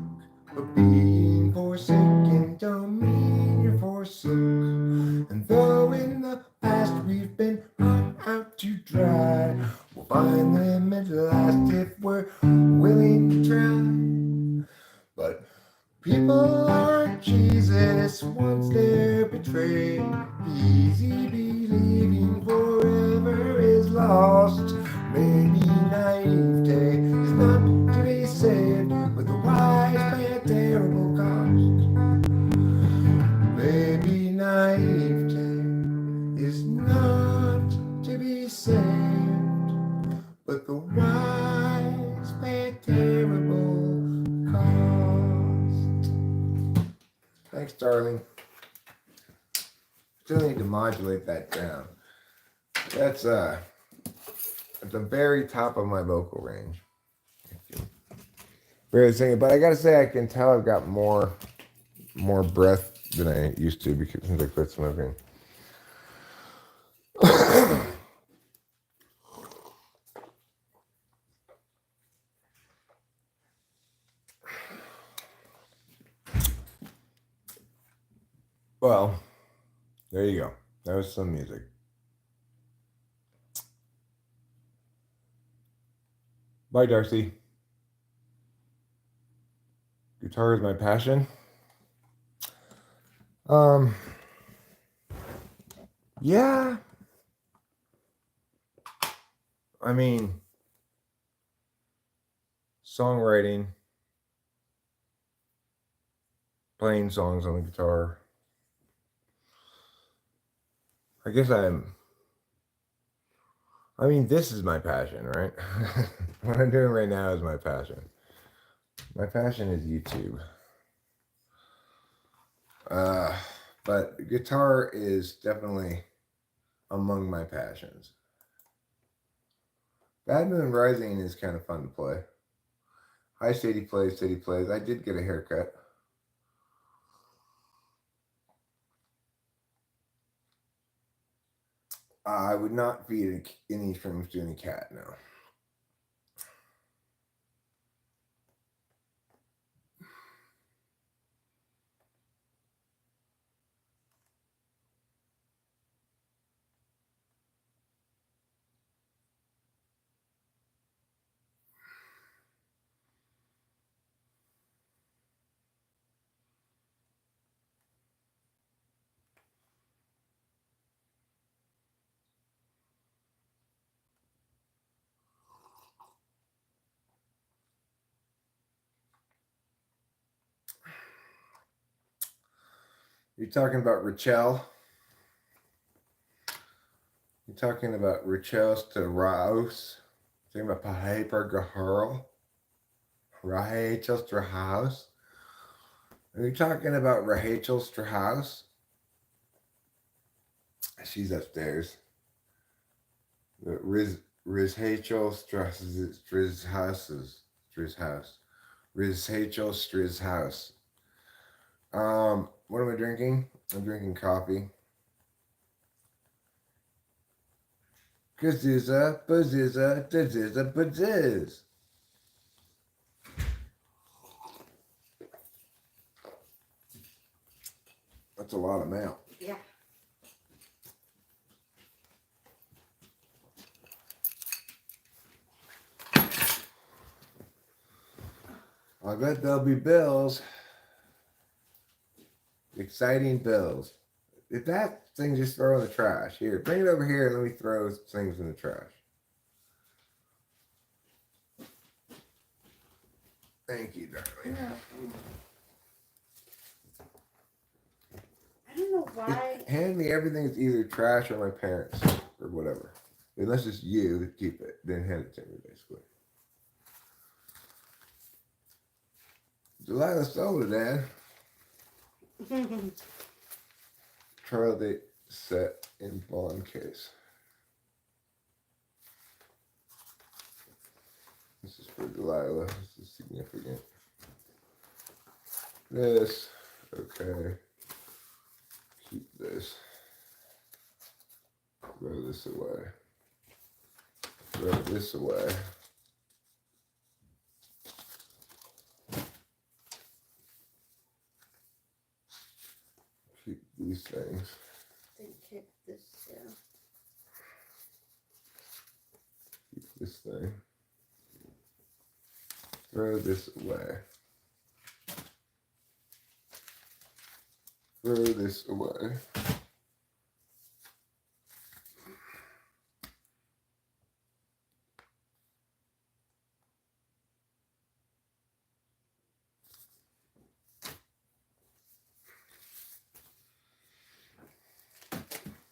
but being forsaken don't mean you're forsook. And though in the past we've been hung out to dry, we'll find them at last if we're willing to try. But people aren't Jesus once they're betrayed. Easy believing forever is lost. Maybe naivete is not to be saved, but the wise pay a terrible cost. Maybe naivete is not to be saved, but the wise pay a terrible cost. Thanks, darling. Still need to modulate that down. That's at the very top of my vocal range. Barely singing, but I gotta say I can tell I've got more breath than I used to because since I quit smoking. Well, there you go. That was some music. Bye, Darcy. Guitar is my passion. Yeah. I mean, songwriting, playing songs on the guitar. I guess this is my passion, right? What I'm doing right now is my passion. My passion is YouTube. But guitar is definitely among my passions. Bad Moon Rising is kind of fun to play. Hi, Sadie Plays, Sadie Plays. I did get a haircut. I would not feed any shrooms to any cat, no. You're talking about Rachel? You're talking about Rachel Strauss? You're talking about Piper Gahurl? Rachel Strauss? Are you talking about Rachel Strauss? She's upstairs. Riz Rachel Strauss house. Riz Rachel Striz house. What am I drinking? I'm drinking coffee. Kazizza, bazizza, dazizza, baziz. That's a lot of milk. Yeah. I bet there'll be bills. Exciting bills. If that thing just throw in the trash. Here, bring it over here and let me throw things in the trash. Thank you, darling. I don't know why. Hand me everything that's either trash or my parents or whatever. Unless it's you, keep it. Then hand it to me, basically. Delilah stole it, Dad. Trial date set in bond case. This is for Delilah. This is significant. This, okay. Keep this. Throw this away. Throw this away. Keep these things. Then kick this down. Keep this thing. Throw this away. Throw this away.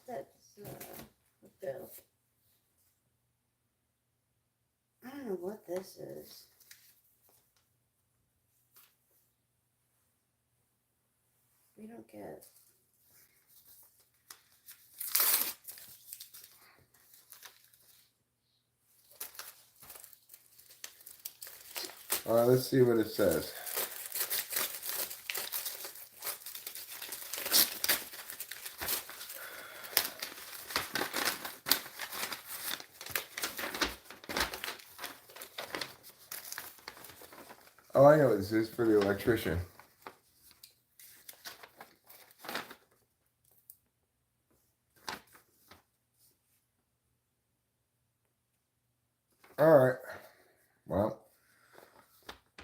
That's a bill. I don't know what this is. We don't get. All right, let's see what it says. Oh, I know what this is for the electrician.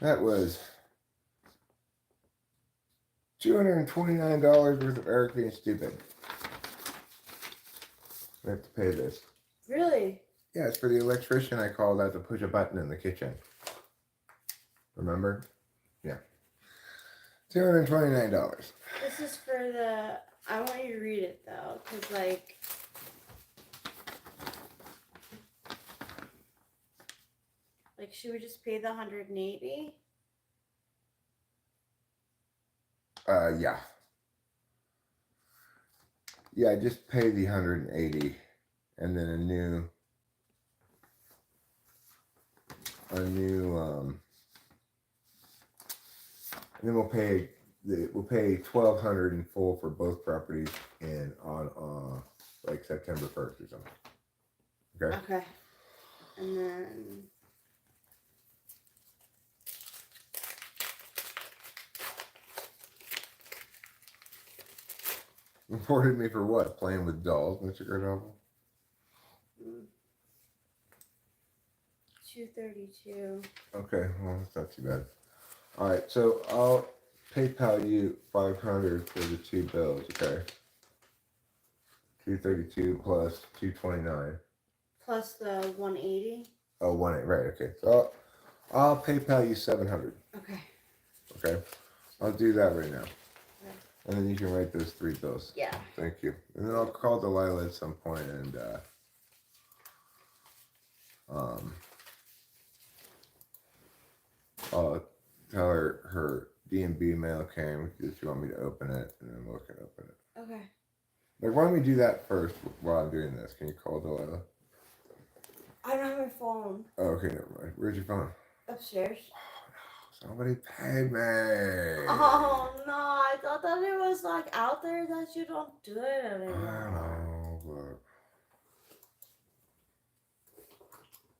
That was $229 worth of Eric being stupid. We have to pay this. Really? Yeah, it's for the electrician I called out to push a button in the kitchen. Remember? Yeah. $229. This is for the. I want you to read it though, cause like, should we just pay the 180? Yeah. Yeah, just pay the 180 and then a new and then we'll pay $1,200 in full for both properties and on like September 1st or something. Okay. Okay. And then. Reported me for what? Playing with dolls, Mr. Gardolfo? 232. Okay, well that's not too bad. All right, so I'll PayPal you $500 for the two bills. Okay. 232 plus 229. Plus the 180. Oh, 18, right? Okay, so I'll PayPal you $700. Okay. Okay, I'll do that right now, and then you can write those three bills. Yeah. Thank you. And then I'll call Delilah at some point and I'll tell her D&B mail came if you want me to open it, and then we can open it. Okay. Like, why don't we do that first while I'm doing this? Can you call Delilah? I don't have my phone. Oh, okay, never mind. Where's your phone? Upstairs. Oh, no. Somebody paid me. Oh no, I thought that it was like out there that you don't do it anymore. I know, but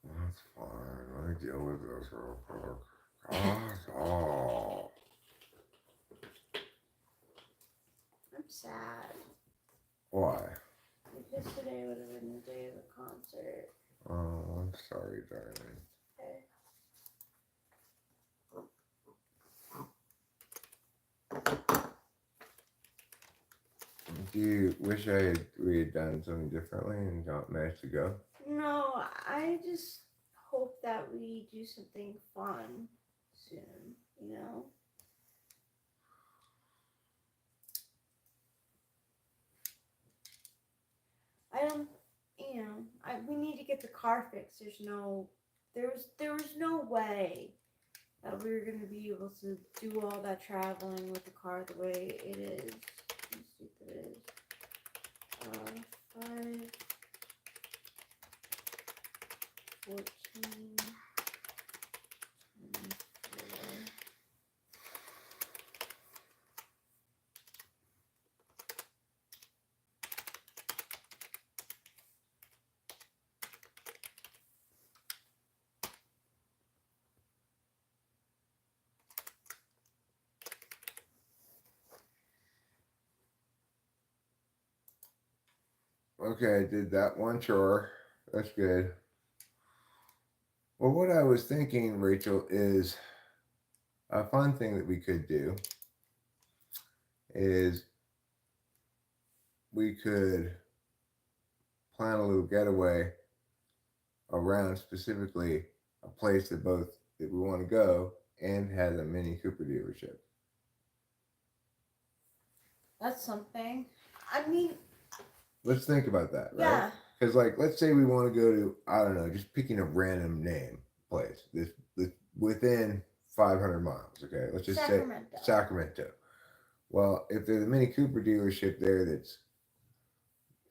that's fine. Let me deal with this real quick. Oh. I'm sad. Why? Because today would have been the day of the concert. Oh, I'm sorry, darling. Okay. Do you wish we had done something differently and not managed to go? No, I just hope that we do something fun soon, you know? I don't, we need to get the car fixed. There was no way that we were going to be able to do all that traveling with the car the way it is. Let's see if it is. 5, 14, 24. Okay, I did that one chore. That's good. Well, what I was thinking, Rachel, is a fun thing that we could do is we could plan a little getaway around specifically a place that we want to go and has a Mini Cooper dealership. That's something. I mean, let's think about that, right? Yeah. Because, like, let's say we want to go to, I don't know, just picking a random name place. This within 500 miles. Okay, let's just say Sacramento. Well, if there's a Mini Cooper dealership there that's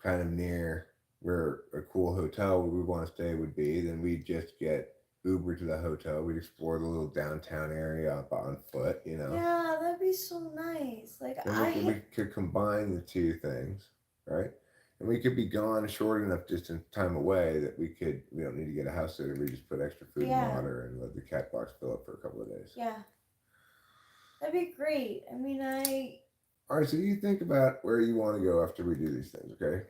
kind of near where a cool hotel where we want to stay would be, then we'd just get Uber to the hotel. We'd explore the little downtown area up on foot, you know. Yeah, that'd be so nice. Like, we could combine the two things, right? And we could be gone a short enough distance time away that we don't need to get a house sitter. We just put extra food and water and let the cat box fill up for a couple of days. Yeah. That'd be great. I mean, All right, so you think about where you want to go after we do these things, okay?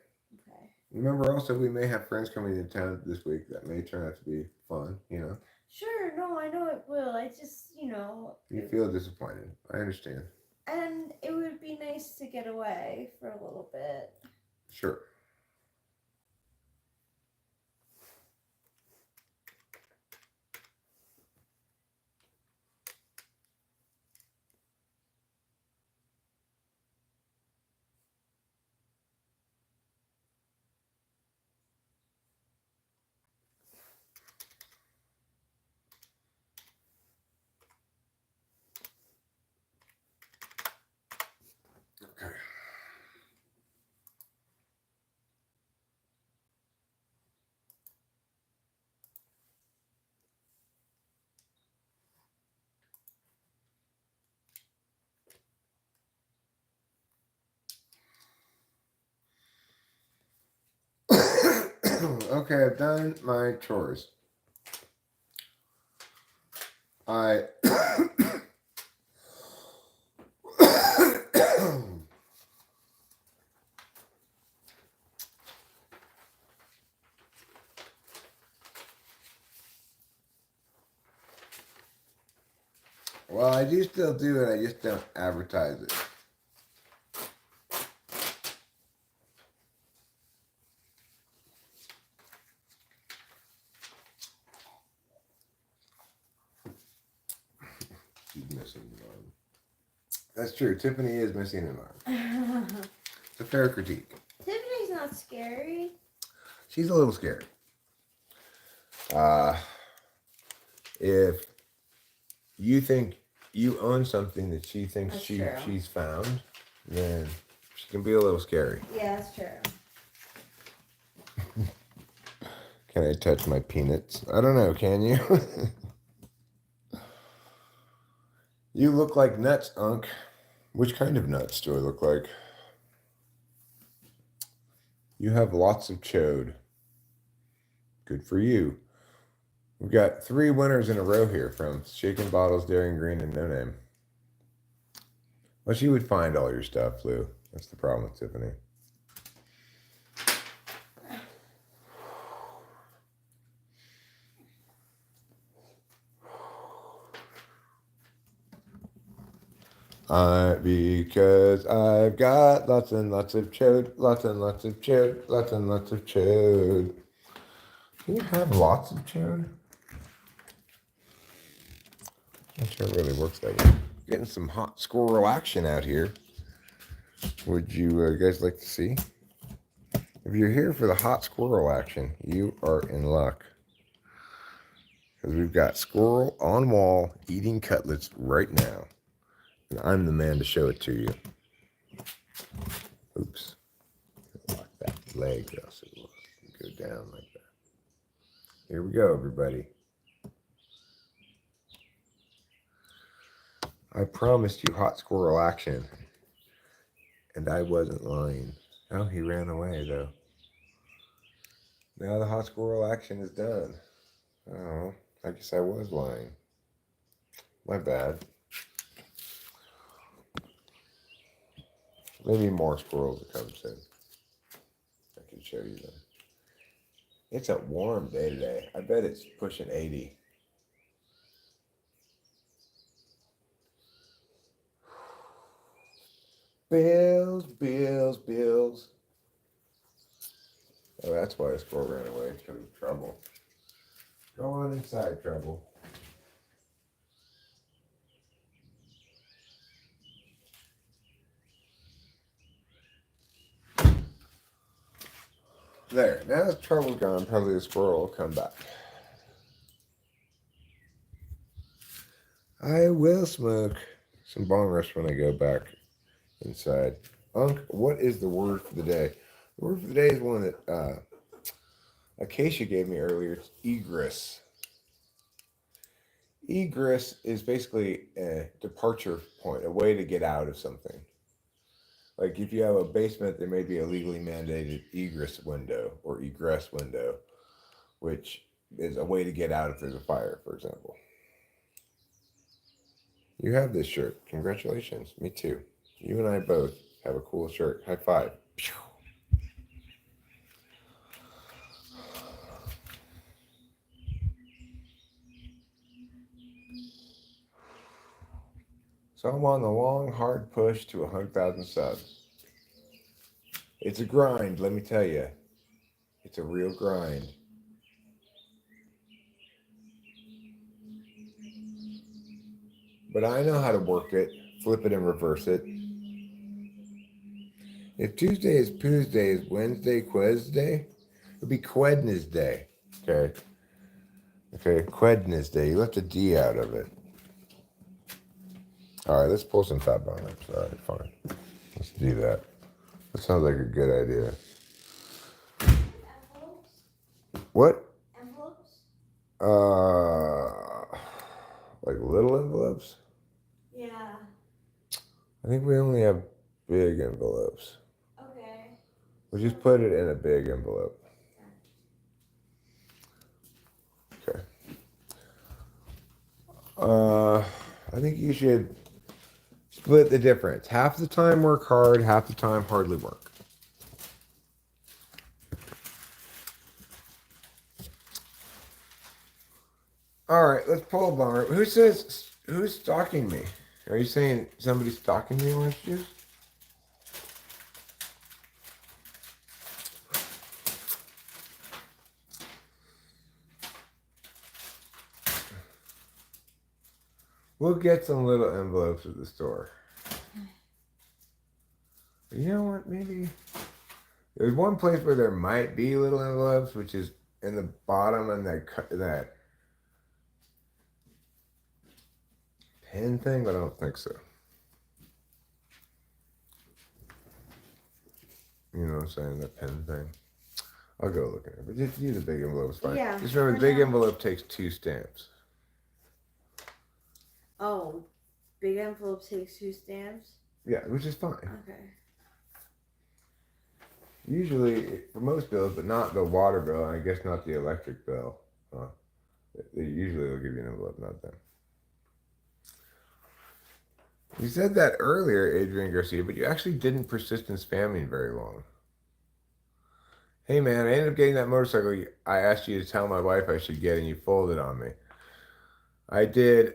Okay. Remember also we may have friends coming into town this week that may turn out to be fun, you know? Sure, no, I know it will. I just, You feel disappointed. I understand. and it would be nice to get away for a little bit. Sure. Okay. Okay, I've done my chores. I well, I do still do it. I just don't advertise it. She's missing an arm. That's true. Tiffany is missing an arm. It's a fair critique. Tiffany's not scary. She's a little scared. If you think you own something that she thinks That's true. she's found, then she can be a little scary. Yeah, that's true. Can I touch my peanuts? I don't know. Can you? You look like nuts, Unc. Which kind of nuts do I look like? You have lots of chode. Good for you. We've got 3 winners in a row here from Shaken Bottles, Daring Green, and No Name. Well, she would find all your stuff, Lou. That's the problem with Tiffany. Because I've got lots and lots of chode, lots and lots of chode, lots and lots of chode. Can you have lots of chode? I'm not sure it really works that way. Getting some hot squirrel action out here. Would you guys like to see? If you're here for the hot squirrel action, you are in luck. Because we've got squirrel on wall eating cutlets right now. And I'm the man to show it to you. Oops. Lock that leg else it will go down like that. Here we go, everybody. I promised you hot squirrel action. And I wasn't lying. Oh, he ran away though. Now the hot squirrel action is done. Oh, I guess I was lying. My bad. Maybe more squirrels will come soon. I can show you them. It's a warm day today. I bet it's pushing 80. Bills, bills, bills. Oh, that's why a squirrel ran away. It's because of trouble. Go on inside, trouble. There. Now the trouble's gone. Probably the squirrel will come back. I will smoke some bong rips when I go back inside. Unc, what is the word for the day? The word for the day is one that Acacia gave me earlier. It's egress. Egress is basically a departure point, a way to get out of something. Like if you have a basement, there may be a legally mandated egress window or egress window, which is a way to get out if there's a fire, for example. You have this shirt. Congratulations. Me too. You and I both have a cool shirt. High five. So I'm on the long, hard push to 100,000 subs. It's a grind, let me tell you. It's a real grind. But I know how to work it, flip it and reverse it. If Tuesday is Puesday, is Wednesday Puesday? It'll be Wednesday. Okay. Okay, Wednesday. You left a D out of it. All right, let's pull some fat bone ups. All right, fine. Let's do that. That sounds like a good idea. Envelopes? What? Envelopes? Like little envelopes? Yeah. I think we only have big envelopes. Okay. We'll just put it in a big envelope. Okay. I think you should split the difference. Half the time work hard, half the time hardly work. All right, let's pull a bar. Who's stalking me? Are you saying somebody's stalking me, orange juice? We'll get some little envelopes at the store. You know what? Maybe there's one place where there might be little envelopes, which is in the bottom and that pen thing, but I don't think so. You know what I'm saying? That pen thing. I'll go look at it. But just use a big envelope. It's fine. Yeah, Just remember, the big envelope takes 2 stamps. Oh, big envelope takes 2 stamps? Yeah, which is fine. Okay. Usually, for most bills, but not the water bill, and I guess not the electric bill. Usually they'll give you an envelope, not them. You said that earlier, Adrian Garcia, but you actually didn't persist in spamming very long. Hey man, I ended up getting that motorcycle I asked you to tell my wife I should get, and you folded on me. I did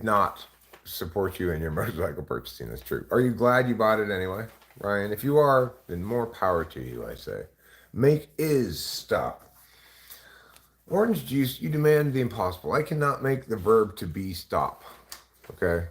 not support you in your motorcycle purchasing. That's true. Are you glad you bought it anyway, Ryan? If you are, then more power to you, I say. Make is stop. Orange juice, you demand the impossible. I cannot make the verb to be stop. Okay?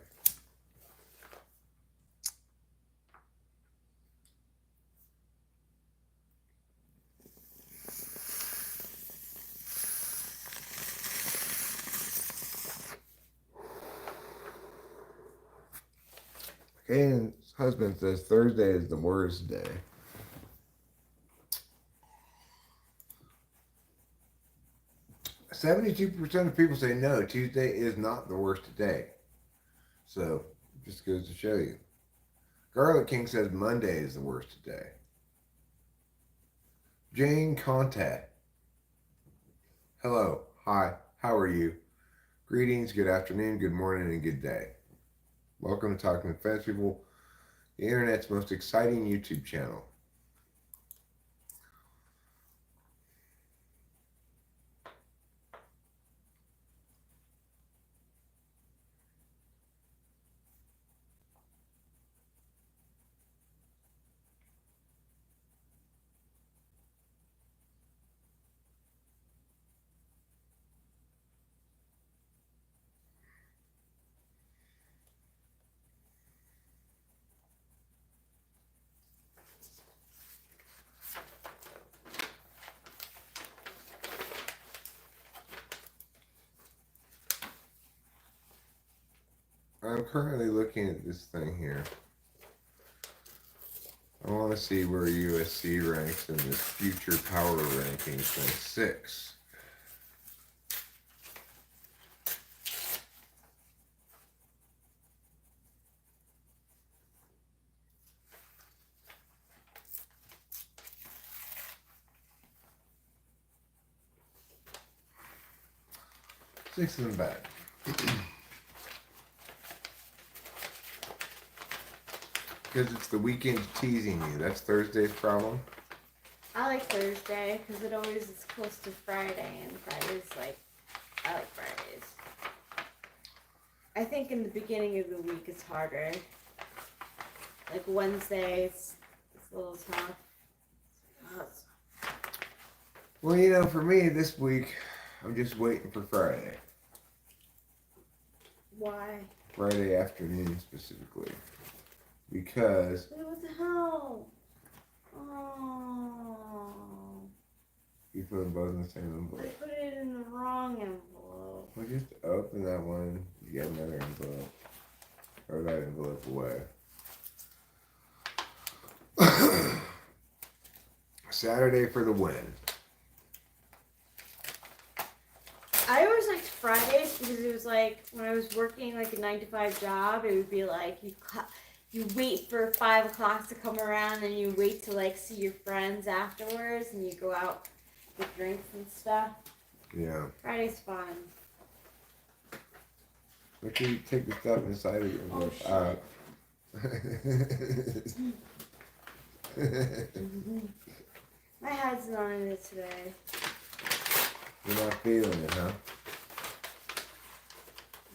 Kane's husband says Thursday is the worst day. %72% of people say no, Tuesday is not the worst day. So, just goes to show you. Garlic King says Monday is the worst day. Jane Contact. Hello. Hi. How are you? Greetings, good afternoon, good morning, and good day. Welcome to Talking with Fence People, the internet's most exciting YouTube channel. I'm currently looking at this thing here. I want to see where USC ranks in this future power rankings from 6. Six isn't bad. Because it's the weekend teasing you. That's Thursday's problem. I like Thursday because it always is close to Friday, and Friday's like, I like Fridays. I think in the beginning of the week it's harder. Like Wednesday, it's a little tough. Well, you know, for me this week, I'm just waiting for Friday. Why? Friday afternoon specifically. Because. Wait, what the hell? Oh. You put them both in the same I envelope. put it in the wrong envelope. Well, just open that one. You get another envelope. Throw that envelope away. Saturday for the win. I always liked Fridays because it was like when I was working like a 9 to 5 job, it would be like you wait for 5 o'clock to come around and you wait to like see your friends afterwards and you go out with drinks and stuff. Yeah. Friday's fun. Make sure you take the stuff inside of the envelope out. My head's not in it today. You're not feeling it, huh?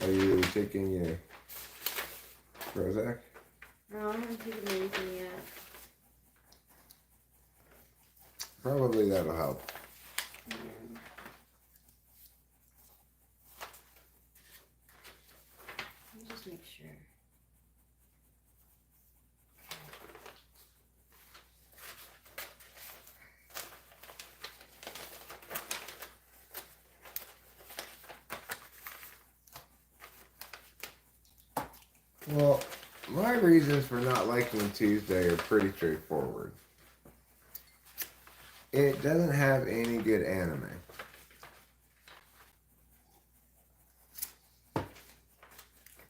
Are you taking your Prozac? No, I haven't taken anything yet. Probably that'll help. Yeah. Let me just make sure. Well, my reasons for not liking Tuesday are pretty straightforward. It doesn't have any good anime.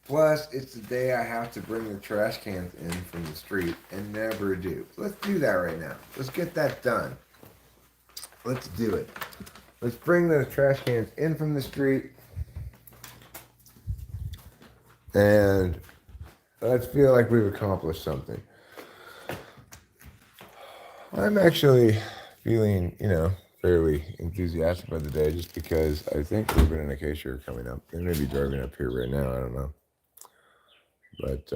Plus, it's the day I have to bring the trash cans in from the street and never do. Let's do that right now. Let's get that done. Let's do it. Let's bring those trash cans in from the street and let's feel like we've accomplished something. I'm actually feeling, fairly enthusiastic about the day just because I think Ruben and Acacia are coming up. They may be driving up here right now. I don't know. But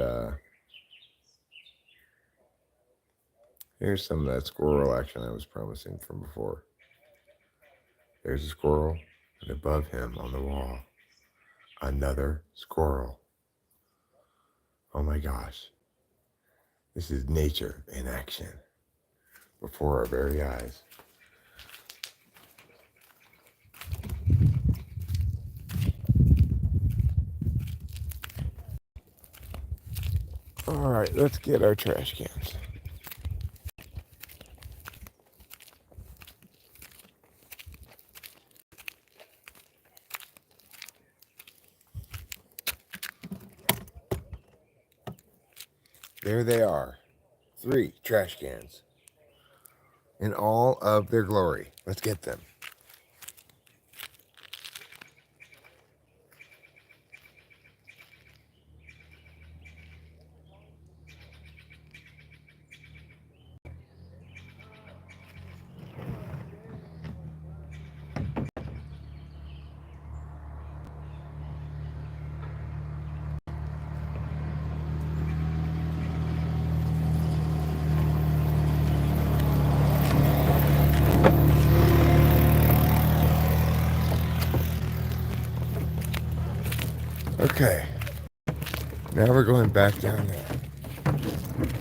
here's some of that squirrel action I was promising from before. There's a squirrel, and above him on the wall, another squirrel. Oh my gosh. This is nature in action before our very eyes. All right, let's get our trash cans. There they are. 3 trash cans. In all of their glory. Let's get them. Okay. Now we're going back down there.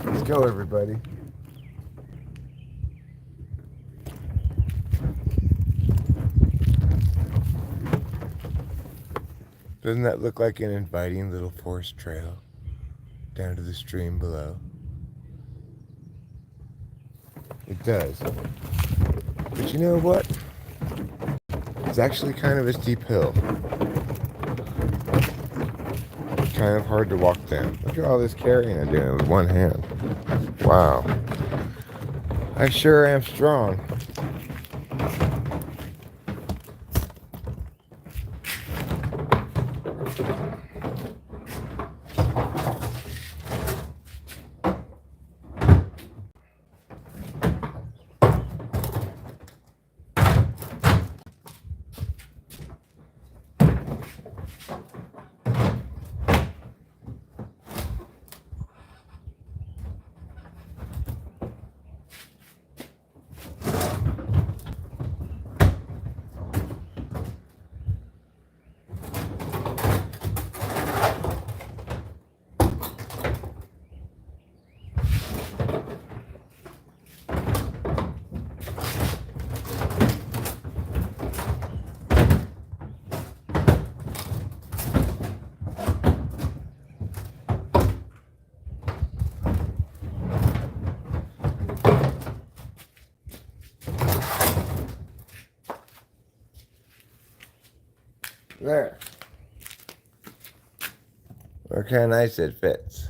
Let's go, everybody. Doesn't that look like an inviting little forest trail down to the stream below? It does. But you know what? It's actually kind of a steep hill. Kind of hard to walk down. Look at all this carrying I'm doing with one hand. Wow. I sure am strong. There. Look how nice it fits.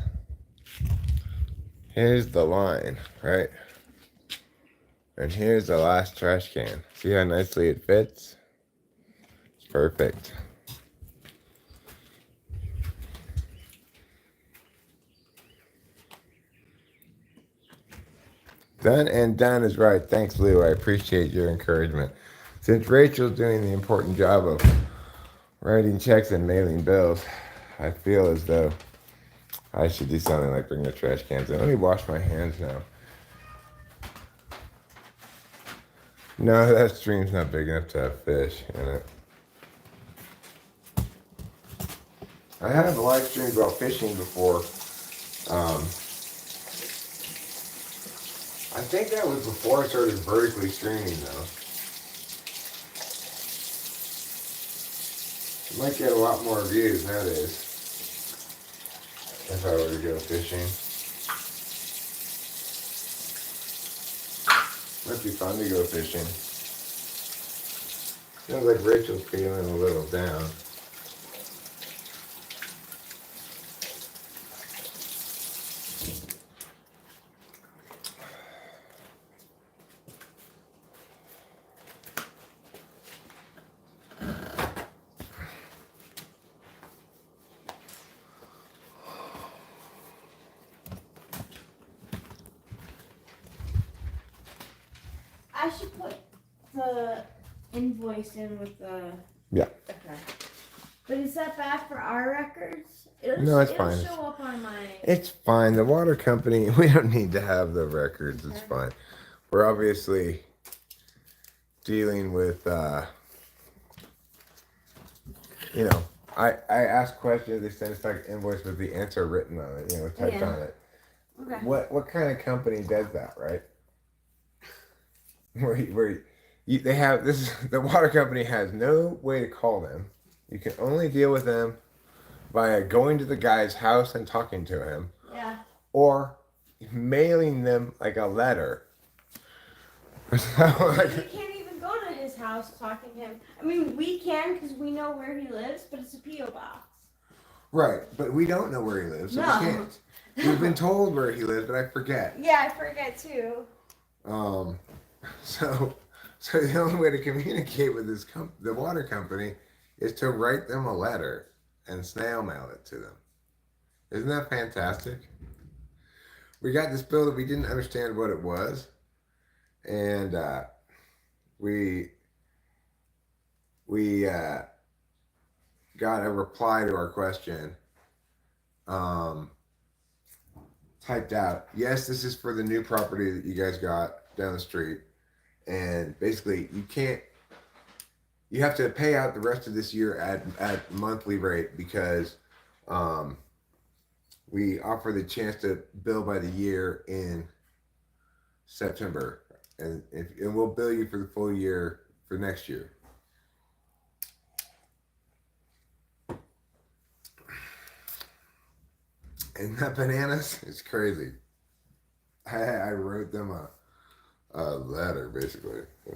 Here's the line, right? And here's the last trash can. See how nicely it fits? It's perfect. Done and done is right. Thanks, Lou. I appreciate your encouragement. Since Rachel's doing the important job of writing checks and mailing bills, I feel as though I should do something like bring the trash cans in. Let me wash my hands now. No, that stream's not big enough to have fish in it. I have live streamed about fishing before. I think that was before I started vertically streaming, though. I might get a lot more views nowadays if I were to go fishing. Might be fun to go fishing. Sounds like Rachel's feeling a little down. I should put the invoice in with the. Yeah. Okay. But is that bad for our records? No, it's fine. It'll show up on my. It's fine. The water company, we don't need to have the records. It's fine. We're obviously dealing with, you know, I ask questions, they send us back an invoice with the answer written on it, you know, typed on it. Okay. What kind of company does that, right? They have this. The water company has no way to call them. You can only deal with them via going to the guy's house and talking to him. Yeah. Or mailing them like a letter. So, We can't even go to his house talking to him. I mean, we can because we know where he lives, but it's a P.O. box. right, but we don't know where he lives, so No. we can't. We've been told where he lives, but I forget. Yeah, I forget too. So the only way to communicate with the water company is to write them a letter and snail mail it to them. Isn't that fantastic? We got this bill that we didn't understand what it was, and we got a reply to our question. Typed out, yes, this is for the new property that you guys got down the street. And basically, you have to pay out the rest of this year at monthly rate because we offer the chance to bill by the year in September. And we'll bill you for the full year for next year. Isn't that bananas? It's crazy. I wrote them a letter, basically. I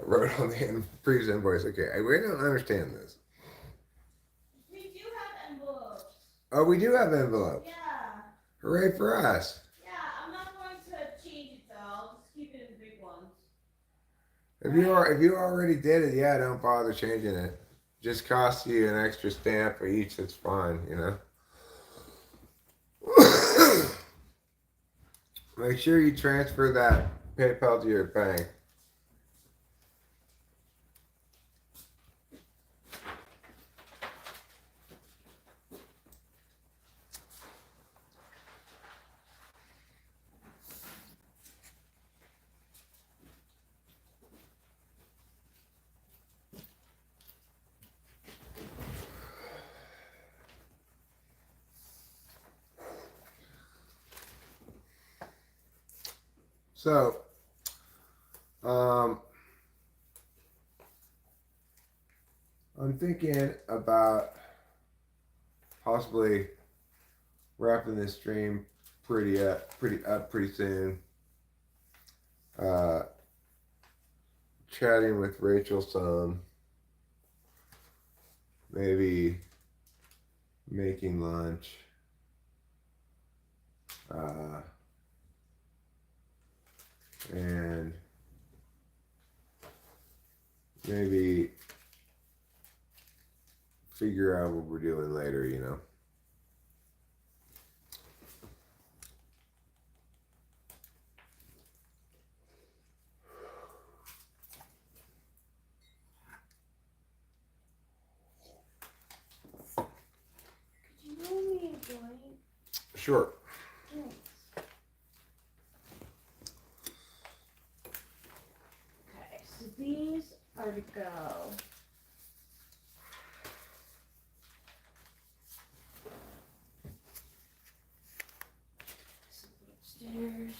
wrote on the previous invoice. Okay, we don't understand this. We do have envelopes. Oh, we do have envelopes. Yeah. Hooray for us. Yeah, I'm not going to change it though. I'll just keep it in big ones. If you already did it, yeah, don't bother changing it. Just costs you an extra stamp for each. It's fine, you know. Make sure you transfer that PayPal to your bank. So, I'm thinking about possibly wrapping this stream pretty soon. Chatting with Rachel some. maybe making lunch, and maybe figure out what we're doing later, you know. Could you roll me a joint? Sure. Thanks. Okay, so these are to go. Upstairs.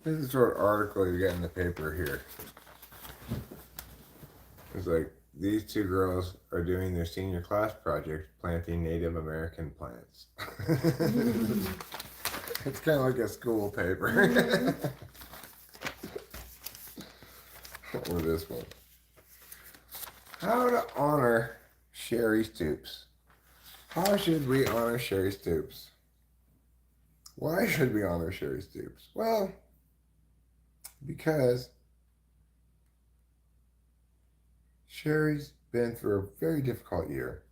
This is what article you get in the paper here. It's like these two girls are doing their senior class project planting Native American plants. It's kind of like a school paper. Or this one. How to honor Sherry Stoops. How should we honor Sherry Stoops? Why should we honor Sherry Stoops? Well, because Sherry's been through a very difficult year.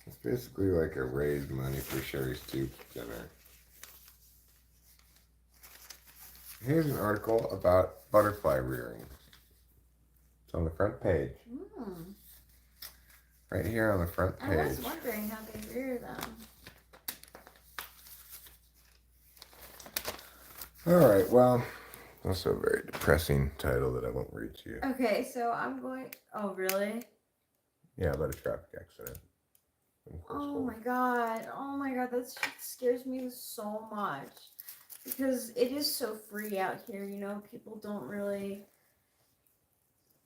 It's basically like a raise money for Sherry Stoops dinner. Here's an article about butterfly rearing. It's on the front page. Right here on the front page. I was wondering how they rear them. Alright, well, that's a very depressing title that I won't read to you. Okay, so I'm going. Oh, really? Yeah, about a traffic accident. Oh my god. Oh my god. That shit scares me so much. Because it is so free out here, you know? People don't really.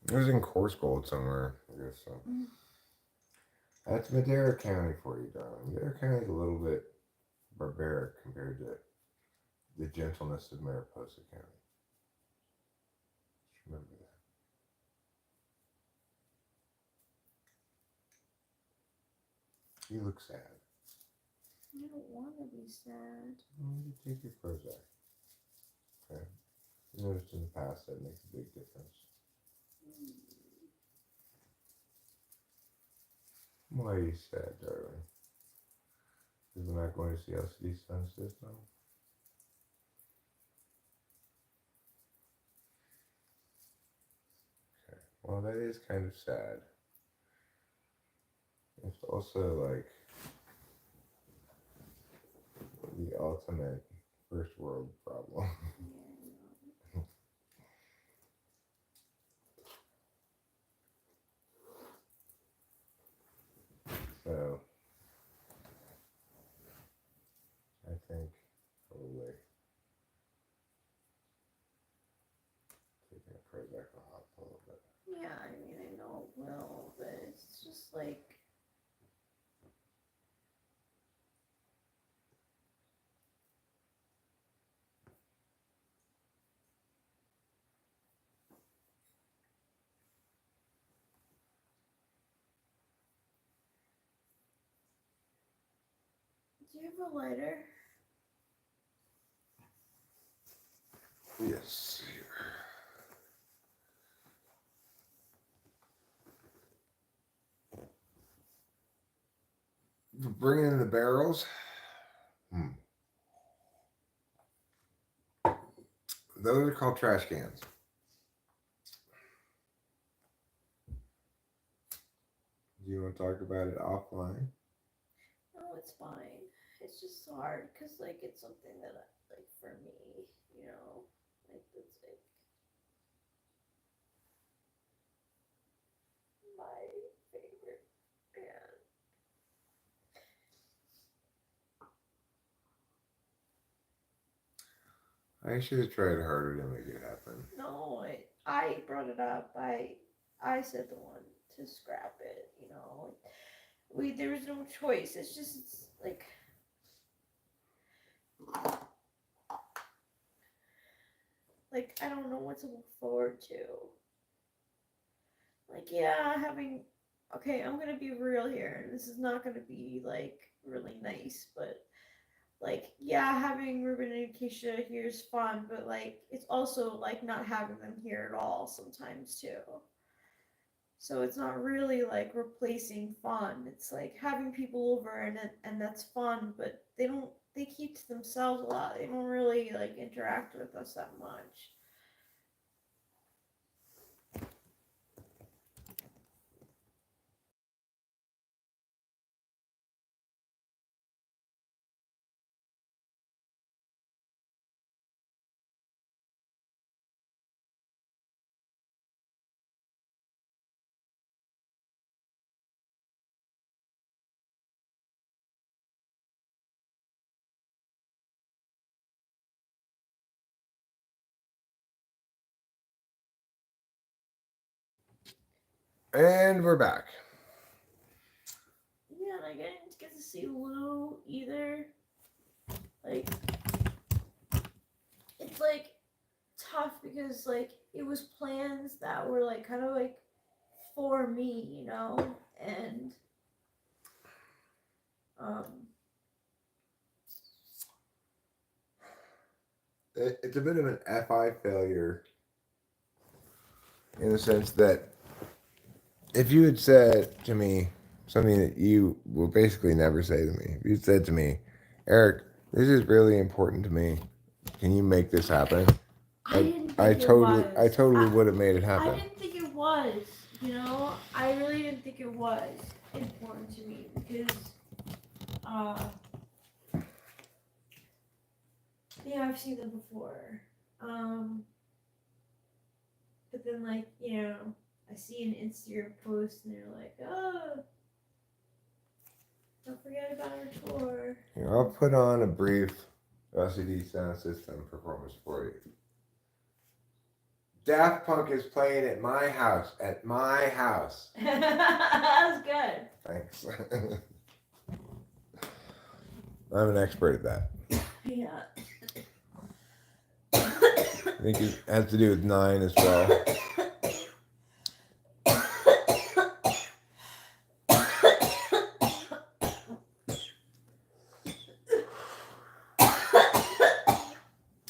It was in Coarse Gold somewhere, I guess so. That's Madera County for you, darling. Madera County is a little bit barbaric compared to the gentleness of Mariposa County. Just remember that. You look sad. I don't want to be sad. Well, you take your Prozac. Okay. You noticed in the past that makes a big difference. Why are you sad, darling? Because we're not going to see LCD Sun System? Okay. Well, that is kind of sad. It's also like the ultimate first world problem. So, I think probably taking a Prozac will help a little bit. Yeah, I mean, I know it will, but it's just like. Do you have a lighter? Yes. Bring in the barrels. Those are called trash cans. Do you want to talk about it offline? No, it's fine. It's just hard because like it's something that like for me, you know, like it's like my favorite band. I should have tried harder to make it happen. No, I brought it up. I said the one to scrap it. You know, we there was no choice. It's just it's like I don't know what to look forward to. Like yeah, having okay, I'm gonna be real here. And this is not gonna be like really nice, but like yeah, having Ruben and Keisha here is fun, but like it's also like not having them here at all sometimes too. So it's not really like replacing fun. It's like having people over and that's fun, but they keep to themselves a lot. They don't really like interact with us that much. And we're back. Yeah, and I didn't get to see Lou either. Like it's like tough because like it was plans that were like kind of like for me, you know, and um It's a bit of an FI failure in the sense that if you had said to me something that you will basically never say to me, if you said to me, Eric, this is really important to me. Can you make this happen? I didn't think it was. I totally would have made it I happen. didn't think it was. You know, I really didn't think it was important to me because, uh, yeah, I've seen them before. But then like you know, I see an Instagram post and they're like, oh, don't forget about our tour. Here, I'll put on a brief LCD sound system performance for you. Daft Punk is playing at my house. At my house. That was good. Thanks. I'm an expert at that. Yeah. I think it has to do with 9 as well.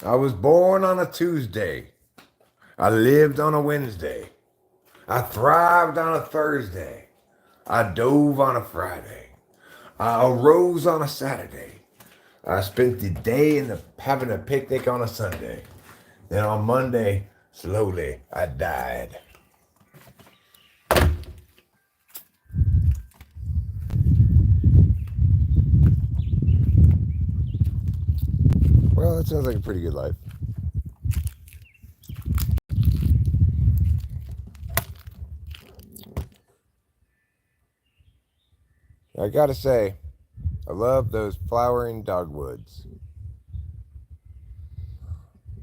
I was born on a Tuesday. I lived on a Wednesday. I thrived on a Thursday. I dove on a Friday. I arose on a Saturday. I spent the day having a picnic on a Sunday. Then on Monday, slowly, I died. Well, that sounds like a pretty good life. I gotta say, I love those flowering dogwoods.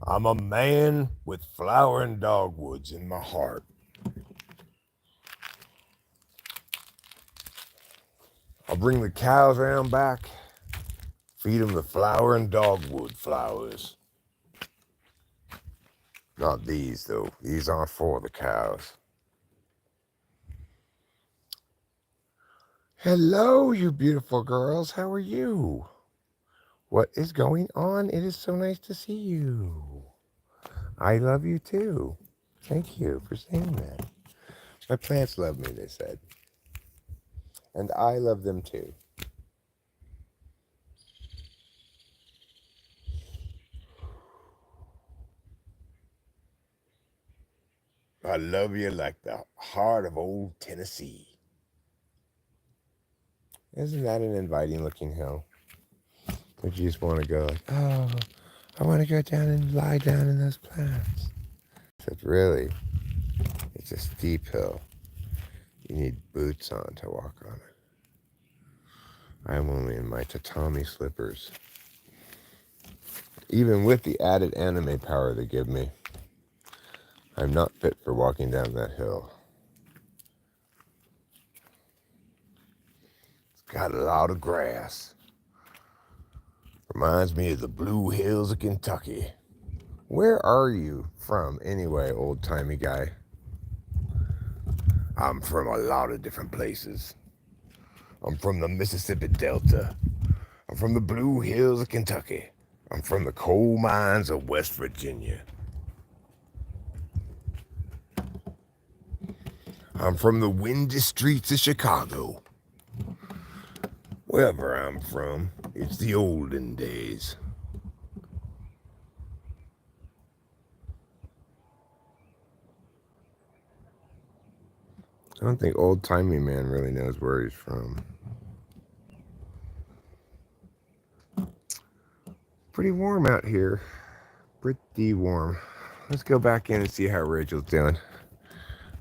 I'm a man with flowering dogwoods in my heart. I'll bring the cows around back, feed them the flowering dogwood flowers. Not these, though. These aren't for the cows. Hello, you beautiful girls. How are you? What is going on? It is so nice to see you. I love you too. Thank you for saying that. My plants love me, they said. And I love them too. I love you like the heart of old Tennessee. Isn't that an inviting looking hill? Don't you just want to go like, oh, I want to go down and lie down in those plants? Except really, it's a steep hill. You need boots on to walk on it. I'm only in my tatami slippers. Even with the added anime power they give me, I'm not fit for walking down that hill. It's got a lot of grass. Reminds me of the Blue Hills of Kentucky. Where are you from anyway, old-timey guy? I'm from a lot of different places. I'm from the Mississippi Delta. I'm from the Blue Hills of Kentucky. I'm from the coal mines of West Virginia. I'm from the windy streets of Chicago. Wherever I'm from, it's the olden days. I don't think old-timey man really knows where he's from. Pretty warm out here. Pretty warm. Let's go back in and see how Rachel's doing.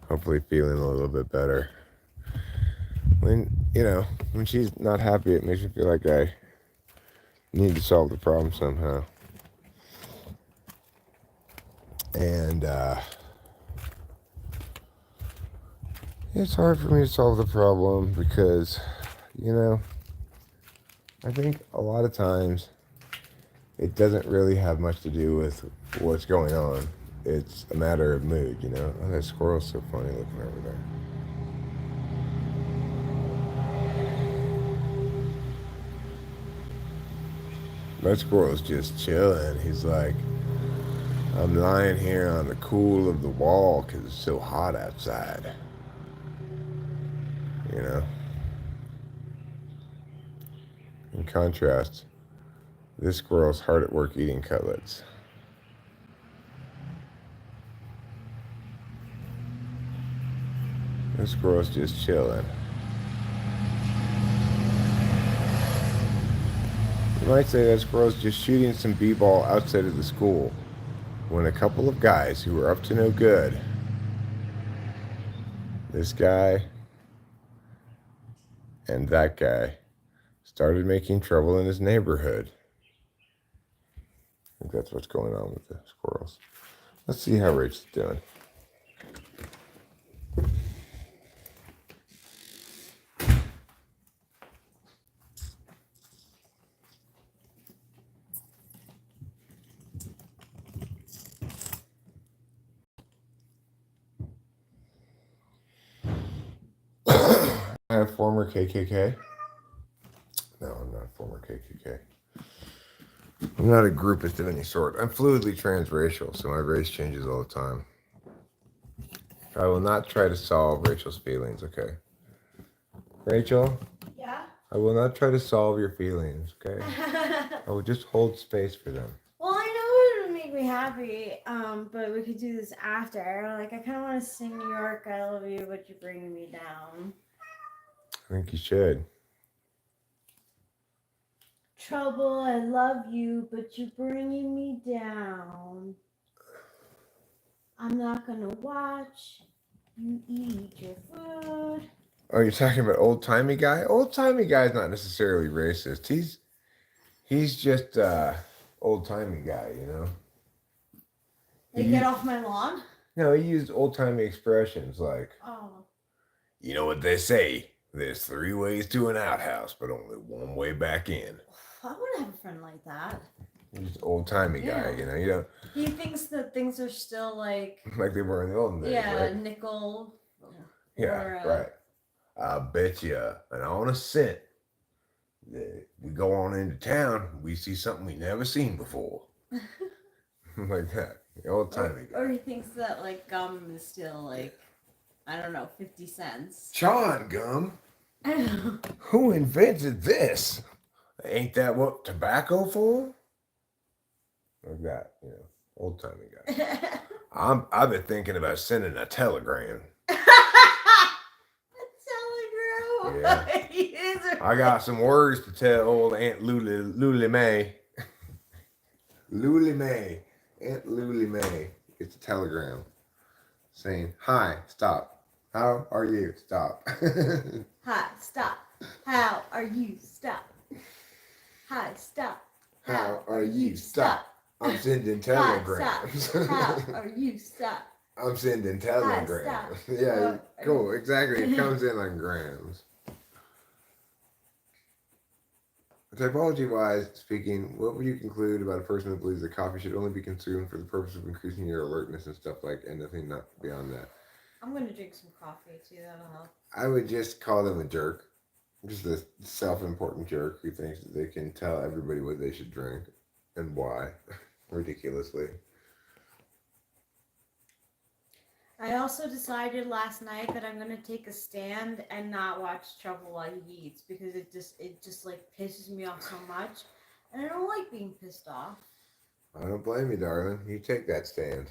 Hopefully feeling a little bit better. When she's not happy, it makes me feel like I need to solve the problem somehow. And it's hard for me to solve the problem because, I think a lot of times it doesn't really have much to do with what's going on. It's a matter of mood, Oh, that squirrel's so funny looking over there. That squirrel's just chilling. He's like, I'm lying here on the cool of the wall because it's so hot outside. In contrast, this squirrel's hard at work eating cutlets. This squirrel's just chilling. You might say that squirrel's just shooting some b-ball outside of the school when a couple of guys who were up to no good, this guy and that guy, started making trouble in his neighborhood. I think that's what's going on with the squirrels. Let's see how Rachel's doing. I have former KKK. No, I'm not former KKK. I'm not a groupist of any sort. I'm fluidly transracial, so my race changes all the time. I will not try to solve Rachel's feelings, okay? Rachel? Yeah? I will not try to solve your feelings, okay? I will just hold space for them. Well, I know it would make me happy, but we could do this after. Like, I kind of want to sing New York, I love you, but you're bringing me down. I think you should. Trouble, I love you, but you're bringing me down. I'm not gonna watch you eat your food. Oh, you're talking about old-timey guy? Old-timey guy's not necessarily racist. He's just old-timey guy, Like, get off my lawn? No, he used old-timey expressions like, Oh. you know what they say, there's 3 ways to an outhouse, but only 1 way back in. I wouldn't have a friend like that. He's an old-timey guy, you know. He thinks that things are still like Like they were in the olden days, right? nickel. Yeah, right. I bet you, and on a cent, we go on into town, we see something we never seen before. Like that. The old timey guy. Or he thinks that like gum is still like, I don't know, 50 cents. Chewing gum? I know. Who invented this? Ain't that what tobacco for? Like that, old timey guy. I've been thinking about sending a telegram. Telegram. Yeah. He is I got some words to tell old Aunt Luli May. Luli May. Aunt Luli May. It's a telegram saying, "Hi, stop. How are you? Stop." Hi, stop. How are you? Stop. Hi, stop. How are you? Stop. I'm sending telegrams. How are you? Stop. I'm sending telegrams. Hi, Yeah, cool. Exactly. It comes in on grams. Typology-wise speaking, what would you conclude about a person who believes that coffee should only be consumed for the purpose of increasing your alertness and stuff like, and nothing not beyond that? I'm gonna drink some coffee too. That'll help. I would just call them a jerk, just a self-important jerk who thinks that they can tell everybody what they should drink and why, ridiculously. I also decided last night that I'm gonna take a stand and not watch Trouble While He Eats because it just like pisses me off so much, and I don't like being pissed off. I don't blame you, darling. You take that stand.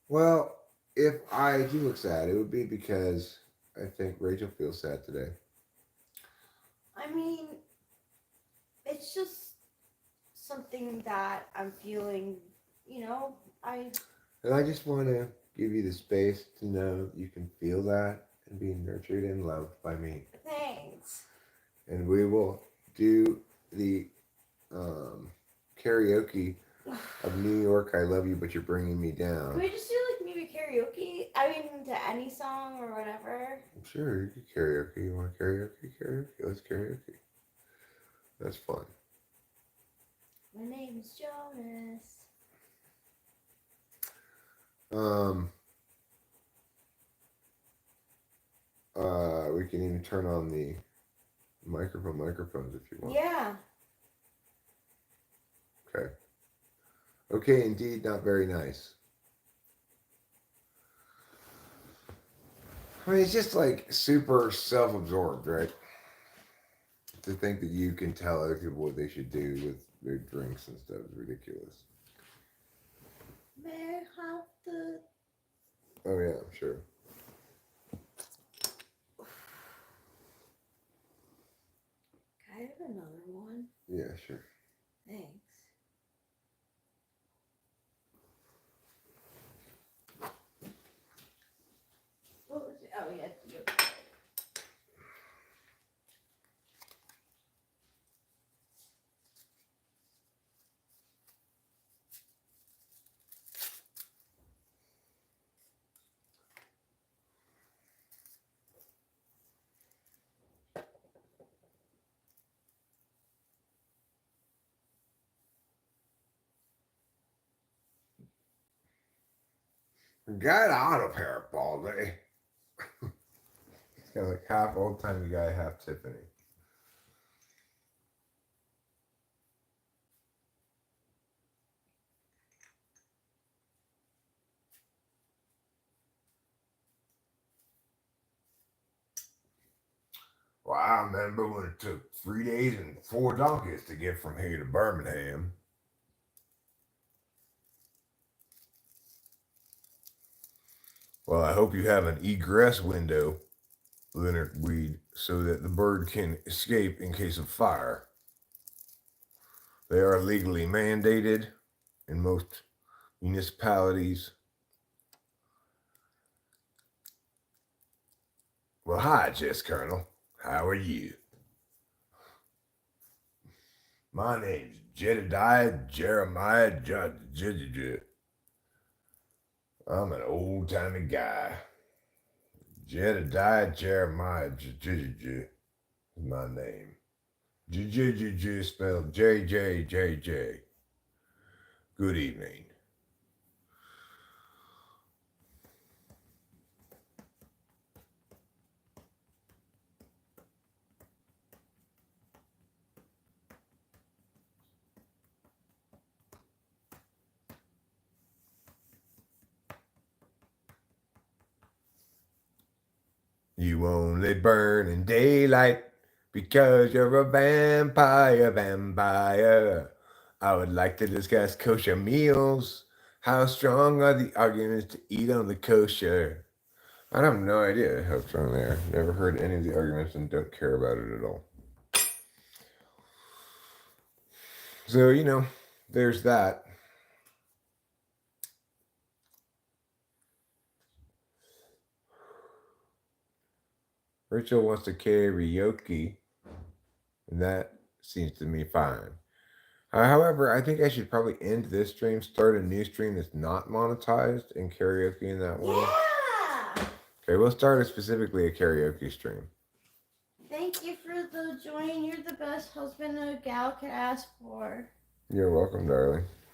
Well, if I do look sad, it would be because I think Rachel feels sad today. I mean, it's just something that I'm feeling. And I just want to give you the space to know that you can feel that and be nurtured and loved by me. Thanks. And we will do the karaoke of New York, I Love You, But You're Bringing Me Can Down. we just do like maybe karaoke? I mean, to any song or whatever. Sure, you can karaoke. You want karaoke? Karaoke. Let's karaoke. That's fun. My name is Jonas. We can even turn on the microphones if you want. Yeah. Okay. Okay, indeed, not very nice. I mean, it's just like super self-absorbed, right? To think that you can tell other people what they should do with their drinks and stuff is ridiculous. May I have the... Oh yeah, I'm sure. Can I have another one? Yeah, sure. Thanks. What was it? Oh yeah, you. Got out of here, Baldy. It's kind of like half old timey guy, half Tiffany. Well, I remember when it took 3 days and 4 donkeys to get from here to Birmingham. Well, I hope you have an egress window, Leonard Weed, so that the bird can escape in case of fire. They are legally mandated in most municipalities. Well, hi, Jess Colonel. How are you? My name's Jedediah Jeremiah Judge. I'm an old timey guy. Jedediah Jeremiah Judge is my name. J spelled J. Good evening. You only burn in daylight because you're a vampire. I would like to discuss kosher meals. How strong are the arguments to eat on the kosher? I have no idea how strong they are. Never heard any of the arguments and don't care about it at all. So, there's that. Rachel wants to karaoke, and that seems to me fine. However, I think I should probably end this stream, start a new stream that's not monetized, and karaoke in that one. Yeah. Okay, we'll start specifically a karaoke stream. Thank you for the join. You're the best husband a gal could ask for. You're welcome, darling.